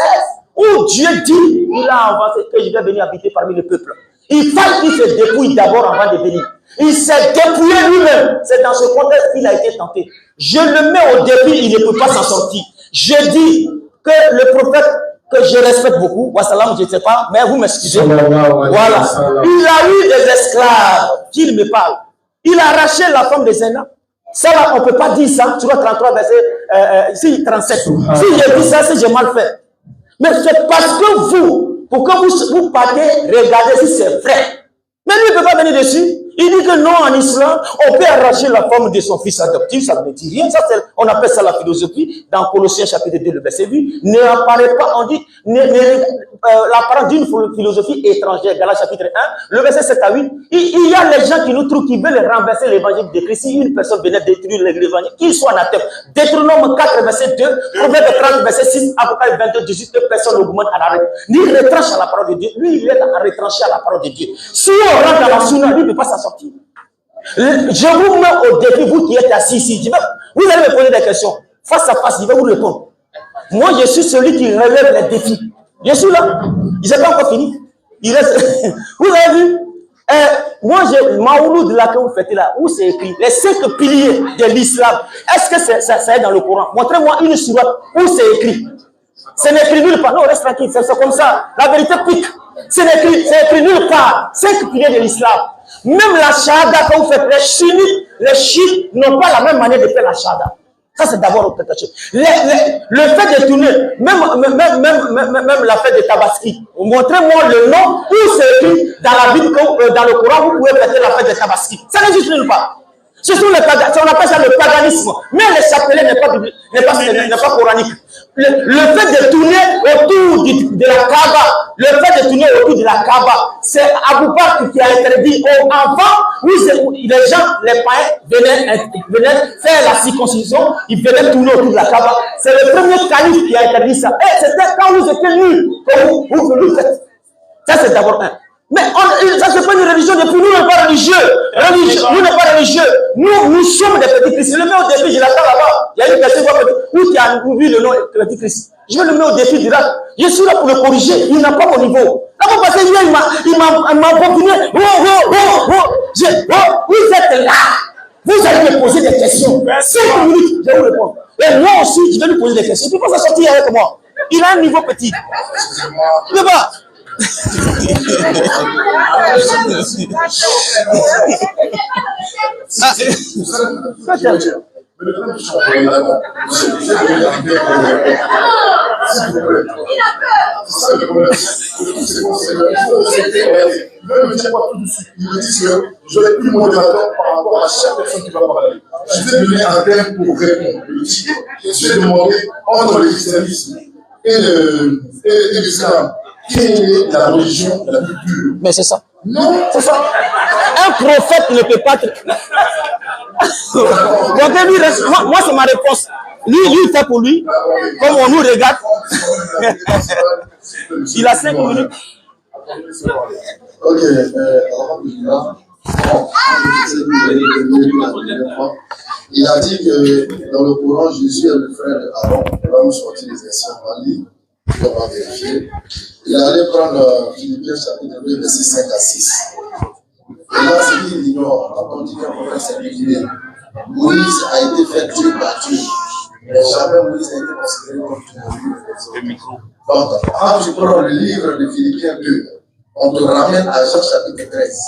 où Dieu dit, il a avancé que je vais venir habiter parmi le peuple. Il fallait qu'il se dépouille d'abord avant de venir. Il s'est dépouillé lui-même. C'est dans ce contexte qu'il a été tenté. Je le mets au défi, il ne peut pas s'en sortir. Je dis que le prophète que je respecte beaucoup, wassalam, je ne sais pas, mais vous m'excusez. Voilà. Il a eu des esclaves qu'il me parle. Il a arraché la femme de Zéna. Ça là, on ne peut pas dire ça. Tu vois 33 verset 37. Si j'ai dit ça, si j'ai mal fait. Mais c'est parce que vous, pour que vous partez, regardez si c'est vrai. Mais lui ne peut pas venir dessus. Il dit que non, en islam, on peut arracher la forme de son fils adoptif, ça ne dit rien. Ça, on appelle ça la philosophie. Dans Colossiens chapitre 2, le verset 8, n'apparaît pas, on dit, l'apparence d'une philosophie étrangère. Galates chapitre 1, le verset 7 à 8. Il y a les gens qui nous trouvent, qui veulent renverser l'évangile de Christ. Si une personne venait détruire l'évangile, qu'il soit anathème. Deutéronome 4, verset 2, Proverbe 30, verset 6, Apocalypse 22, 18, que personne n'augmente à l'arrêt. Ni retranche à la parole de Dieu. Lui, il est à retrancher à la parole de Dieu. Si on rentre dans la sunna, lui ne peut pas s'en sortir. Je vous mets au défi, vous qui êtes assis ici. Vous allez me poser des questions. Face à face, je vais vous répondre. Moi, je suis celui qui relève les défis. Je suis là. Il n'est pas encore fini. Il reste... Vous avez vu? Moi, j'ai Maouloud là que vous faites là, où c'est écrit les 5 piliers de l'islam. Est-ce que ça est dans le Coran? Montrez-moi une sourate où c'est écrit. Ce n'est écrit nulle part. Non, reste tranquille, c'est comme ça. La vérité pique. C'est écrit nulle part. 5 piliers de l'islam. Même la shahada que vous faites, les chiites n'ont pas la même manière de faire la shahada. Ça, c'est d'abord quelque chose. Le fait de tourner, même la fête de Tabaski, montrez-moi le nom où c'est écrit dans la Bible, dans le Coran, vous pouvez fêter la fête de Tabaski. Ça n'existe nulle part. Ce sont on appelle ça le paganisme. Mais le chapelet n'est pas coranique. Le fait de tourner autour de la Kaaba, de la Kaaba, c'est Abou Bakr qui a interdit avant, les gens, les païens venaient faire la circoncision, ils venaient tourner autour de la Kaaba. C'est le premier calife qui a interdit ça. Et c'était quand vous étiez nus que vous le faites. Ça, c'est d'abord un. Mais ça, c'est pas une religion depuis nous, on n'est pas religieux. Nous, n'est pas religieux. sommes des petits Christ. Je le mets au défi, je l'attends là-bas. Il y a une personne où tu as vu le nom petit Christ. Je vais le mettre au défi direct. Je suis là pour le corriger. Il n'a pas mon niveau. Là, parce que hier, il m'a continué. Vous êtes là. Vous allez me poser des questions. 5 minutes, je vais vous répondre. Et moi aussi, je vais lui poser des questions. Il ne peut pas sortir avec moi. Il a un niveau petit. Il ne peut pas. Il me dit quoi tout de suite? Il me dit que je n'ai plus modérateur par rapport à chaque personne qui va parler. Je vais donner un thème pour répondre. Je vais demander entre le christianisme et l'islam, quelle est la religion la plus pure? Mais c'est ça. Non, c'est ça. Un prophète ne peut pas. Donc, lui, moi, c'est ma réponse. Lui, il fait pour lui. Comme on nous regarde. Il a 5 minutes. Ok, il a dit que dans le Coran, Jésus est le frère d'Aaron. On va nous sortir les versets en ligne, on va vérifier. Il allait prendre Philippiens chapitre 2, versets 5 à 6. Et là, c'est qu'il ignore. Quand on dit qu'un prophète s'est décliné, Moïse a été fait Dieu par Dieu. Mais jamais Moïse a été considéré comme Dieu. Donc, quand tu prends le livre de Philippiens 2, on te ramène à Jean chapitre 13.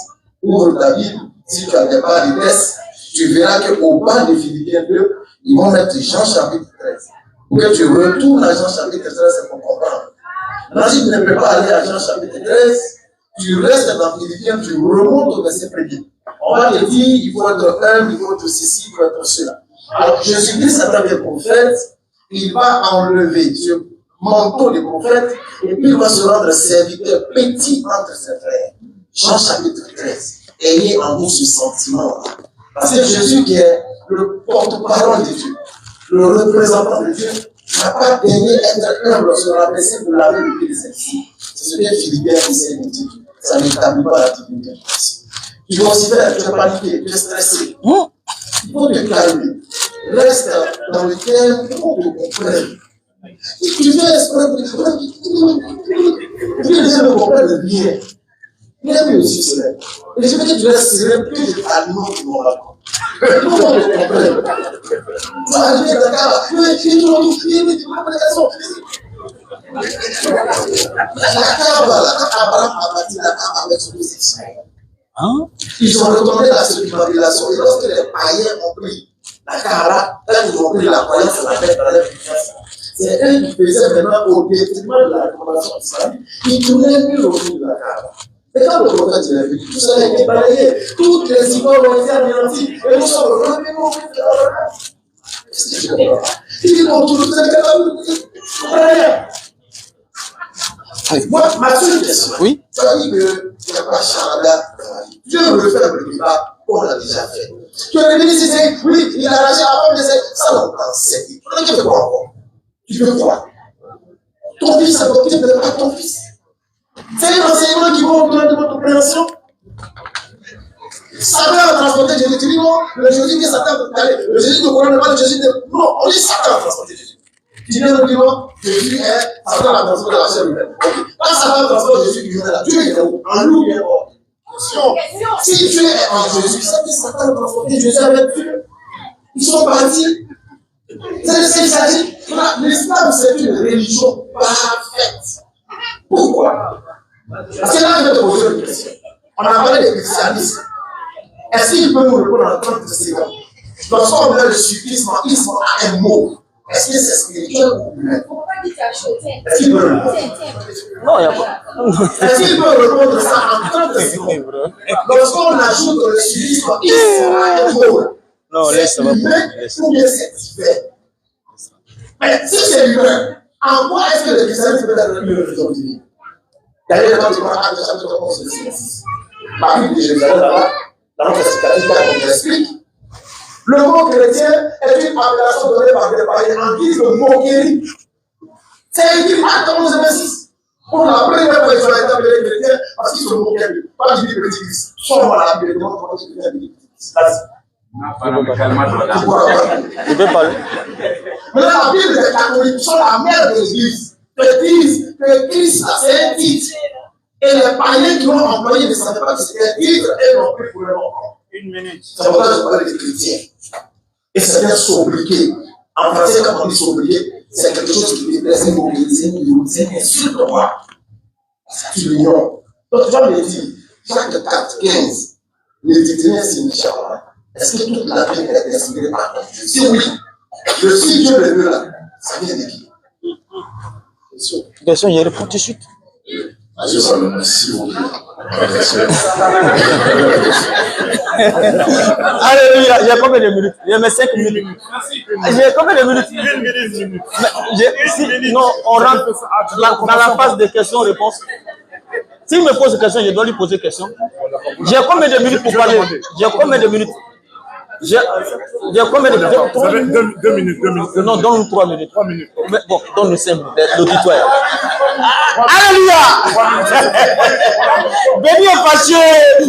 Ouvre ta Bible, si tu as des bas de test, tu verras qu'au bas de Philippiens 2, ils vont mettre Jean chapitre 13. Pour que tu retournes à Jean chapitre 13, c'est pour comprendre. Maintenant, si tu ne peux pas aller à Jean chapitre 13, tu restes dans Philippiens, tu remontes au verset premier. On va te dire, il faut être humble, il faut être ceci, il faut être cela. Alors, Jésus-Christ, en tant que prophète, il va enlever ce manteau de prophète et puis il va se rendre serviteur petit entre ses frères. Jean chapitre 13. Ayez en vous ce sentiment. Parce que Jésus, qui est le porte-parole de Dieu, le représentant de Dieu, n'a pas daigné être humble, se rabaisser pour laver le pied de celle-ci. C'est ce que Philippiens essaie de dire. Ça n'établit pas la divinité. Tu dois aussi faire, tu es paniqué, tu es stressé. Il faut te calmer. Reste dans le thème pour te comprendre. Tu fais exprès pour te comprendre. Tu me comprendre bien. Il a mis aussi cela. Et je veux que tu restes serein, plus je t'alimente mon raconte. Il faut te comprendre. Tu vas arriver à Dakar, tu vas écrire tout le monde, tu vas prendre la raison. La Kaaba, Abraham a bâti la Kaaba avec son fils. Ils ont retourné la circumambulation et lorsque les païens ont pris la Kaaba, là ils ont pris la croyance à la fête dans la puissance. C'est eux qui faisaient maintenant au détriment de la recommandation islamique. Ils tournaient mieux autour de la Kaaba. Et quand le prophète est venu, tout ça a été balayé, toutes les idoles ont été anéanties et nous sommes revenus au but de la Kaaba. Qu'est-ce que tu comprends? Ils ont tout le temps, je comprends rien. Moi, ma seule question, oui. Ça dit qu'il n'y a pas charada dans la vie. Dieu veut le faire le débat, on l'a déjà fait. Tu es venu ici, c'est oui, il a arraché avant de dire ça longtemps, c'est dit. Tu fais quoi encore? Tu fais quoi? Ton fils adoptif ne n'est pas ton fils. C'est un enseignement qui va au-delà de votre compréhension. Satan a transporté Jésus. Tu dis non, le Jésus dit Satan, le Jésus ne connaît pas le Jésus. Non, on dit Satan a transporté Jésus. Tu viens de dire non, Jésus est Satan a transporté la chair humaine. Quand Satan transporte Jésus, il vient là. Dieu est où? En nous, il est hors. Si Dieu est en Jésus, ça dit Satan a transporté Jésus avec Dieu. Ils sont partis. C'est ce qu'il s'agit. L'islam, c'est une religion parfaite. Pourquoi? Parce que là, je vais te poser une question. On a parlé des christianisme. Est-ce qu'il peut nous répondre en 30 secondes? Lorsqu'on met le suffisme, il a un mot. Est-ce que c'est spirituel ou humain? Est-ce qu'il peut répondre? Non, il n'y a pas. Est-ce qu'il peut répondre ça en 30 secondes? Lorsqu'on ajoute le suffisme, il a un mot. Non, laisse, ça va pas. Ou bien c'est divers. Mais si c'est humain, en quoi est-ce que le christianisme peut être mieux aujourd'hui? D'ailleurs, quand tu vois Actes chapitre 11, verset 6, Marie de Jérusalem, là-bas, dans notre explicatif, on explique. Le mot chrétien est une appellation donnée par des païens en guise de moquerie. C'est écrit Actes 11, verset 6. Pour la première fois, ils ont été appelés chrétiens parce qu'ils se moquaient d'eux. Pas du petit Christ. Sommes à la Bible, comment tu peux dire petit Christ? Je vais parler. Maintenant, la Bible des catholiques sont la mère de l'Église. Ils disent que Christ, c'est un titre. Et les païens qui l'ont employé ne savaient pas que c'était un titre et l'ont pris pour leur enfant. Une minute. C'est pour ça que je parlais des chrétiens. Et c'est un sobriquet. En français, quand on dit sobriquet, c'est quelque chose qui déplace un chrétien, insulte-moi. C'est l'union. Donc, tu vas me dire, Jacques 4, 15, l'éternel c'est Inch'Allah. Est-ce que toute la Bible est inspirée par Dieu? Si oui, je suis Dieu le Dieu là. Ça vient de qui? Question, il répond tout de suite. Dieu soit le nom, s'il vous plaît. Alléluia, j'ai combien de minutes? J'ai mes 5 minutes. J'ai combien de minutes? Non, on rentre dans la phase de questions-réponses. S'il me pose une question, je dois lui poser une question. J'ai combien de minutes pour parler? J'ai combien de minutes? J'ai combien de minutes? Vous avez 2 minutes. Non, donne-nous 3 minutes. 3 minutes. Mais bon, donne-nous 5 minutes. L'auditoire. Alléluia! Béni est fâché,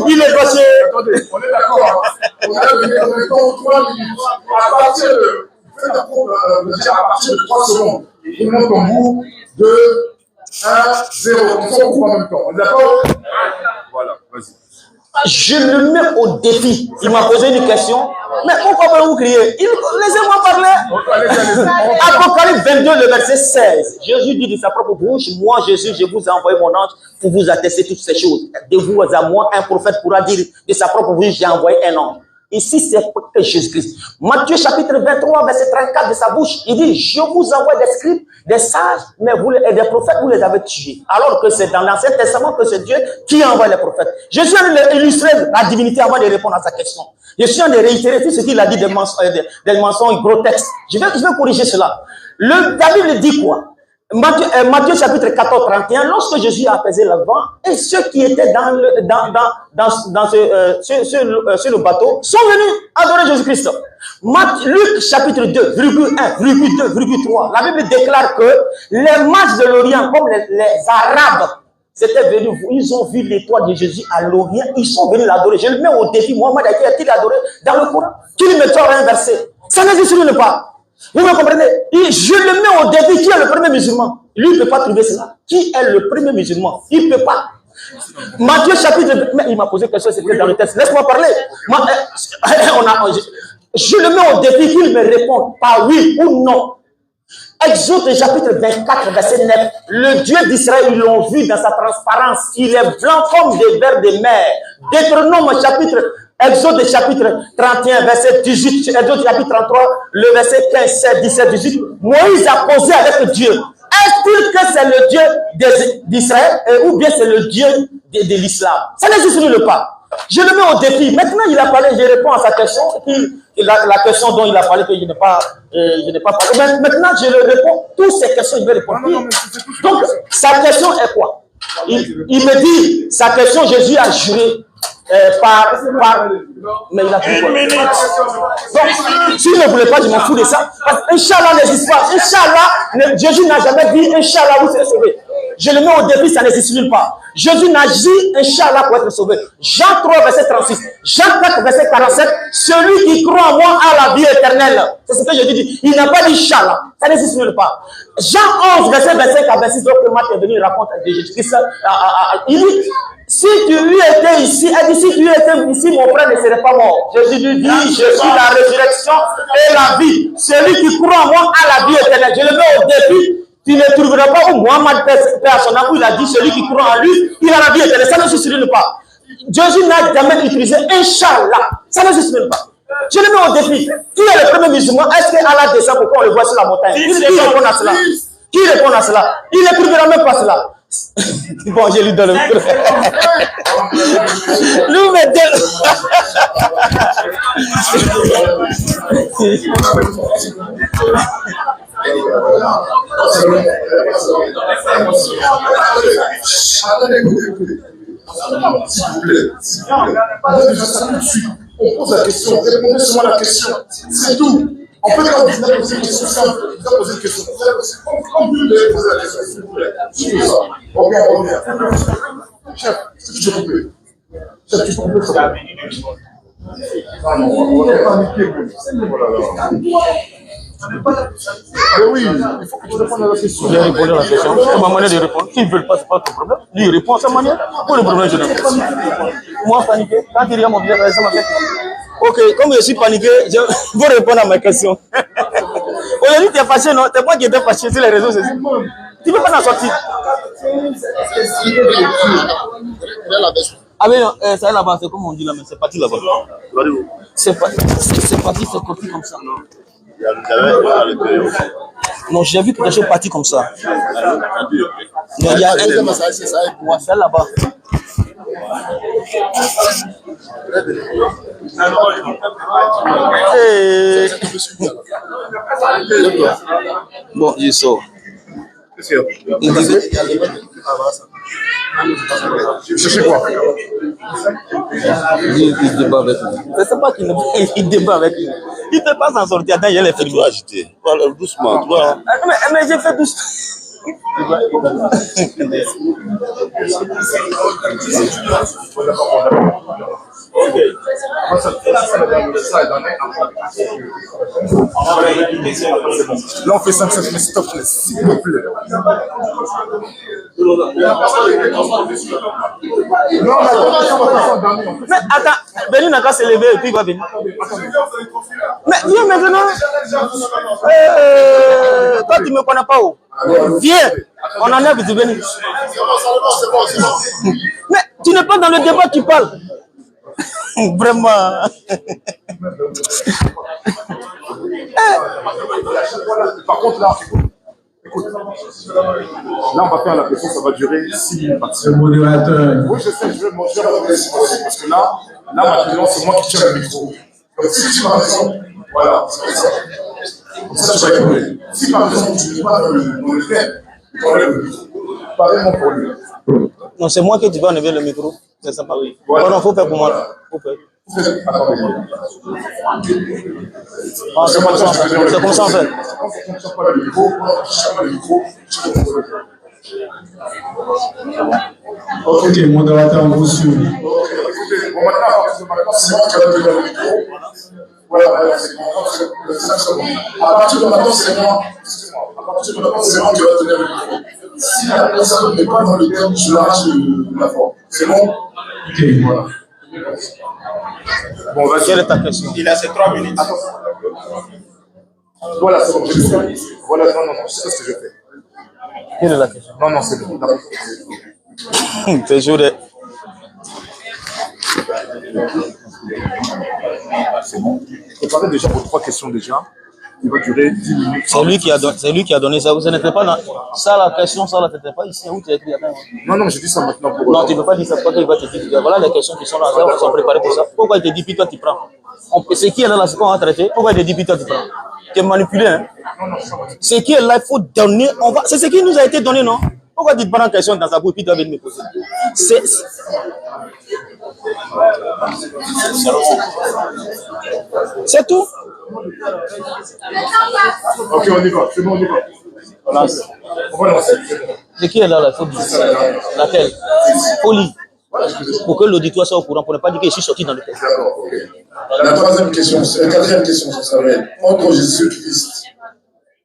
il est fâché. Attendez, on est d'accord. On a donné en même temps 3 minutes. À partir de 3 secondes, il monte en bout de 1, 0. On s'en coupe en même temps. On est d'accord? Voilà, vas-y. Je le mets au défi. Il m'a posé une question. Mais pourquoi vous criez? Laissez-moi parler. Apocalypse 22, le verset 16. Jésus dit de sa propre bouche, moi Jésus, je vous ai envoyé mon ange pour vous attester toutes ces choses. De vous à moi, un prophète pourra dire de sa propre bouche, j'ai envoyé un ange. Ici, c'est que Jésus-Christ. Matthieu chapitre 23, verset 34 de sa bouche, il dit, je vous envoie des scribes, des sages, mais et des prophètes, vous les avez tués. Alors que c'est dans l'Ancien Testament que c'est Dieu qui envoie les prophètes. Je suis en train d'illustrer la divinité avant de répondre à sa question. Je suis en train de réitérer tout ce qu'il a dit des mensonges grotesques. Je vais corriger cela. La Bible dit quoi? Matthieu chapitre 14, 31, lorsque Jésus a apaisé le vent, et ceux qui étaient sur le bateau sont venus adorer Jésus-Christ. Luc chapitre 2, virgule 1, virgule 2, virgule 3, la Bible déclare que les mages de l'Orient, comme les Arabes, c'était venu, ils ont vu l'étoile de Jésus à l'Orient, ils sont venus l'adorer. Je le mets au défi, Mohammed a-t-il adoré dans le Coran? Qu'il me sort un verset. Ça n'existe pas. Vous me comprenez? Je le mets au défi. Qui est le premier musulman? Lui, il ne peut pas trouver cela. Qui est le premier musulman? Il ne peut pas. Matthieu chapitre 2. Mais il m'a posé quelque chose, c'était dans le texte. Laisse-moi parler. Je le mets au défi qu'il me réponde par oui ou non. Exode chapitre 24, verset 9. Le Dieu d'Israël, ils l'ont vu dans sa transparence. Il est blanc comme des vers de mer. Deutéronome Exode chapitre 31, verset 18, Exode chapitre 33, le verset 15, 16, 17, 18. Moïse a causé avec Dieu. Est-ce que c'est le Dieu d'Israël ou bien c'est le Dieu de l'islam? Ça n'existe pas. Je le mets au défi. Maintenant, il a parlé, je réponds à sa question. La question dont il a parlé, que je n'ai pas parlé. Maintenant, je le réponds. Toutes ces questions, je vais répondre. Donc, sa question est quoi? Il me dit, sa question, Jésus a juré. Mais il a pris quoi? Donc, s'il ne voulait pas, je m'en fous de ça. Parce qu'Inch'Allah n'existe pas. Inch'Allah, Jésus n'a jamais dit Inch'Allah, vous serez sauvés. Je le mets au défi, ça n'existe nulle part. Jésus n'a dit Inch'Allah pour être sauvé. Jean 3, verset 36. Jean 4, verset 47. Celui qui croit en moi a la vie éternelle. C'est ce que Jésus dit. Il n'a pas dit Inch'Allah. Ça n'existe nulle part. Jean 11, verset 25 à 26. Donc, Marc est venu raconter de Jésus-Christ. Il dit, si tu lui étais ici, elle dit, si tu étais ici, mon frère ne serait pas mort. Jésus lui dit, je suis la résurrection et la vie. Celui qui croit en moi a la vie éternelle. Je le mets au défi. Tu ne trouveras pas où Mohammed personnellement, où il a dit, celui qui croit en lui, il a la vie éternelle. Ça ne s'existe pas. Jésus n'a jamais utilisé Inch'Allah. Ça ne s'existe pas. Je le mets au défi. Qui est le premier musulman? Est-ce que Allah descend pour qu'on le voit sur la montagne? Qui répond à cela? Qui répond à cela? Il ne trouvera même pas cela. Bon, je lui donne le micro. Nous mettons. On pose la question, répondez seulement à la question. C'est tout. On peut quand vous avez posé une question simple, vous avez posé une question. Comme vous voulez poser la question, s'il vous plaît. Juste ça. On revient. Chef, est-ce que tu peux couper? Chef, tu peux couper ça. Oui, il faut que tu répondes à la question. Je vais répondre à la question. C'est ma manière de répondre. S'ils ne veulent pas, c'est pas ton problème. Lui, il répond à sa manière. Pour le problème, je réponds. Moi, paniqué. Quand il regarde mon visage, ça m'a fait. Ok, comme je suis paniqué, je vais répondre à ma question. Aujourd'hui, tu es fâché, non? C'est moi qui étais fâché sur les réseaux sociaux. Tu ne peux pas en sortir. Ah mais non, ça est là-bas, c'est comme on dit là, mais c'est parti là-bas. C'est parti, c'est parti comme ça. Non, j'ai vu quelque chose parti comme ça. Non, il y a un moi, c'est là-bas. Hey. Bon, je sors. Il disait. Cherchez quoi? Il débat avec lui. C'est pas qu'il débat avec lui. Il ne peut pas s'en sortir. Attends, il y a les films. Agité. Voilà, doucement. Voilà. Mais j'ai fait doucement. Là, on fait 5-5, mais stop, s'il vous plaît. Mais attends, Béni n'a qu'à se lever et puis il va venir. Mais viens maintenant. Toi, tu ne me connais pas où? Viens. On en est avec Béni. Mais tu n'es pas dans le débat, tu parles. Vraiment. Par contre, là, écoute. Là, on va faire la question, ça va durer 6 minutes. Le modérateur. Oui, je sais, je vais manger la question. Parce que là, maintenant, c'est moi qui tiens le micro. Donc, si tu m'as raison, voilà, c'est ça. Comme ça, tu vas écouter. Si par exemple, tu n'es pas dans le thème, tu enlèves le micro. Pareillement pour lui. Non, c'est moi qui tu vas enlever le micro. C'est ça, pas oui. Voilà. Non, il faut faire pour moi. Faut faire. Ah, c'est comme ça, c'est comme ça en fait. Ok, modérateur, on vous suit. Bon, maintenant, c'est moi qui vais donner le micro. Voilà, c'est bon. À partir de maintenant, c'est moi. À partir de maintenant, c'est moi qui vais donner le micro. Si la personne n'est pas dans le thème, je l'arrache la forme. C'est bon? Ok, voilà. Bon, vas-y. Quelle est ta question? Il a ses 3 minutes. Voilà, c'est bon. Voilà, non, je sais ce que je fais. Quelle est la question? Non, c'est bon. C'est jour de... C'est bon. Préparez déjà vos 3 questions déjà. Il va durer 10 minutes. C'est lui qui a donné ça. Vous n'êtes pas dans... Ça, la question, ça, là, tu n'étais pas ici. Où tu as écrit? Non, je dis ça maintenant pour... Non, tu ne peux pas dire ça. Pourquoi il va te dire? Voilà les questions qui sont là. Ils sont préparées pour ça. Pourquoi il te dit, puis toi, tu prends? C'est qui est là, c'est qu'on va traiter. Pourquoi il te dit, puis toi, tu prends? Tu es manipulé, hein? C'est qui est là, il faut donner. C'est ce qui nous a été donné, non? Pourquoi tu te prends en question dans sa bouche, puis tu vas venir me poser? C'est tout. Ok, on y va. C'est bon, on y va. Voilà. On va lancer. C'est qui est là, faut dire. Laquelle? Folie. Pour que l'auditoire soit au courant, pour ne pas dire que je suis sorti dans le texte. D'accord, ok. La troisième question, la quatrième question, ça va être entre Jésus-Christ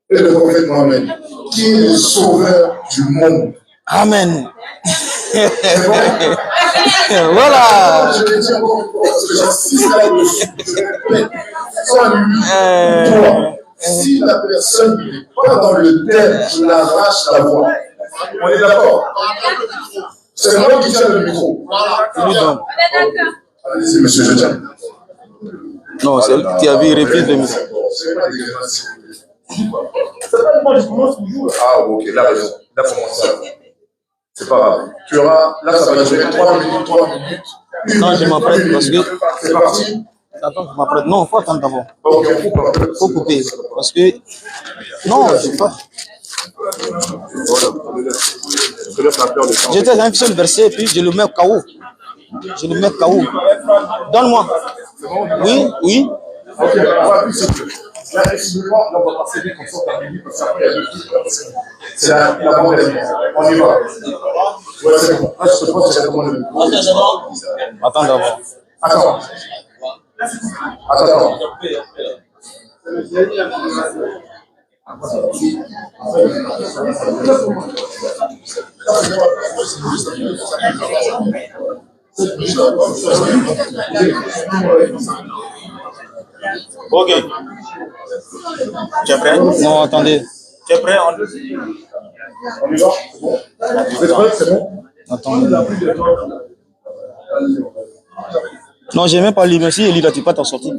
et le prophète Mohammed, qui est le sauveur du monde? Amen. Voilà. Je l'ai dit encore une fois, parce que j'insiste là-dessus. Je répète, soit lui, toi. Si la personne n'est pas dans le thème, je l'arrache la voix. On est d'accord? C'est moi qui tiens le micro. Allez-y, monsieur, je tiens. Non, c'est qui a vu réplique de micro. C'est pas dégueulasse. Ah, ok, là, raison. Là, commence. C'est pas grave. Tu auras, là, ça va durer 3 minutes, 3 minutes. Non, je m'apprête parce que. C'est parti. Attends, je m'apprête. Non, il faut attendre d'abord. Ok, il faut couper. Parce que. Non, je ne sais pas. J'étais un seul verset et puis je le mets KO. Je le mets KO. Donne-moi. Oui. Ok, on va plus simple. Là, excusez-moi, là, on va passer vite comme ça, on termine, parce qu'après, il y a 2 trucs. C'est la bande dernière. On y va. Ouais, c'est bon. Là, je te pose, c'est comment le micro. Attends d'abord. Attends. Attends. Ok. Tu es prêt? Non, attendez. Tu es prêt? On y va? Vous êtes prêts? C'est bon? Attendez. Non, j'ai même pas lu. Merci, Elie, là, tu peux pas t'en sortir.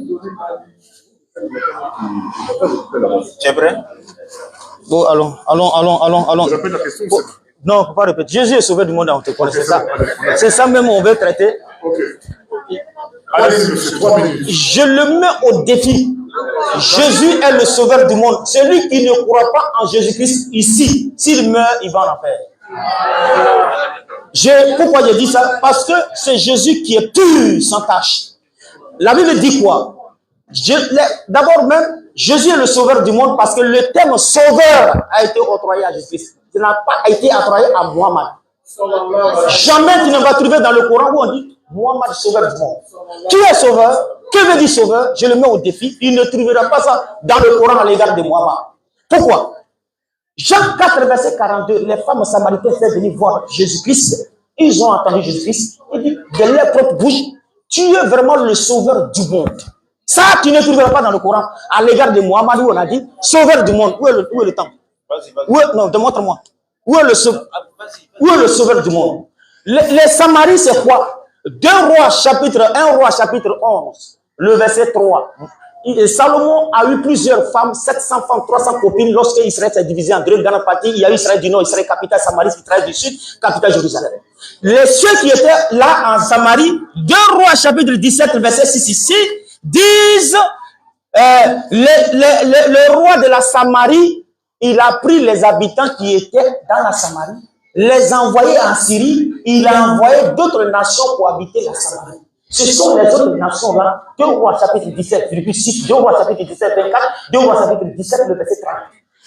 Tu es prêt? Bon, allons. Je répète la question. Bon, non, faut pas répéter. Jésus est sauveur du monde, on te connaît, c'est ça. C'est ça même on veut traiter. Ok. Allez-y, monsieur, 3 minutes. Je le mets au défi. Jésus est le sauveur du monde. Celui qui ne croit pas en Jésus-Christ ici, s'il meurt, il va en enfer. Pourquoi j'ai dit ça? Parce que c'est Jésus qui est pur, sans tache. La Bible dit quoi? D'abord même, Jésus est le sauveur du monde parce que le terme sauveur a été octroyé à Jésus-Christ. Il n'a pas été octroyé à Muhammad. Jamais tu ne vas trouver dans le Coran où on dit Muhammad sauveur du monde. Qui est sauveur? Que veut dire sauveur? Je le mets au défi. Il ne trouvera pas ça dans le Coran à l'égard de Muhammad. Pourquoi? Jean 4, verset 42, les femmes samaritaines sont venues voir Jésus-Christ. Ils ont entendu Jésus-Christ. Il dit de leur propre bouche, tu es vraiment le sauveur du monde. Ça, tu ne trouveras pas dans le Coran à l'égard de Muhammad où on a dit sauveur du monde. Où est le temple? Non, démontre-moi. Où est le sauveur du monde? Les Samaris, c'est quoi? 2 Rois chapitre 1 Rois chapitre 11, le verset 3. Et Salomon a eu plusieurs femmes, 700 femmes, 300 copines. Lorsque Israël s'est divisé en 2 grandes parties, il y a eu Israël du Nord, Israël capitale, Samarie, Israël du Sud, capitale Jérusalem. Ceux qui étaient là en Samarie, 2 Rois chapitre 17, verset 6 ici, disent le roi de la Samarie, il a pris les habitants qui étaient dans la Samarie, les a envoyés en Syrie, il a envoyé d'autres nations pour habiter la Samarie. Ce sont les autres nations-là, 2 Rois chapitre 17, verset 6, 2 Rois chapitre 17, 24, 2 Rois chapitre 17, le verset 30.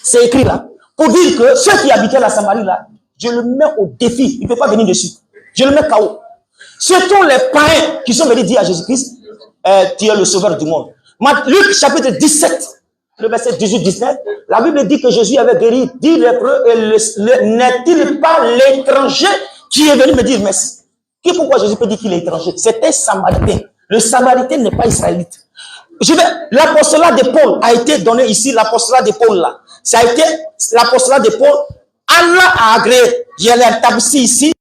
C'est écrit là, pour dire que ceux qui habitaient la Samarie là, je le mets au défi, il ne peut pas venir dessus. Je le mets KO. Ce sont les païens qui sont venus dire à Jésus-Christ, tu es le sauveur du monde. Luc chapitre 17, le verset 18-19, la Bible dit que Jésus avait guéri 10 lépreux et n'est-il pas l'étranger qui est venu me dire merci? Pourquoi Jésus peut dire qu'il est étranger? C'était samaritain. Le samaritain n'est pas israélite. L'apostolat de Paul a été donné ici, l'apostolat de Paul là. Ça a été l'apostolat de Paul. Allah a agréé. J'ai l'établi ici.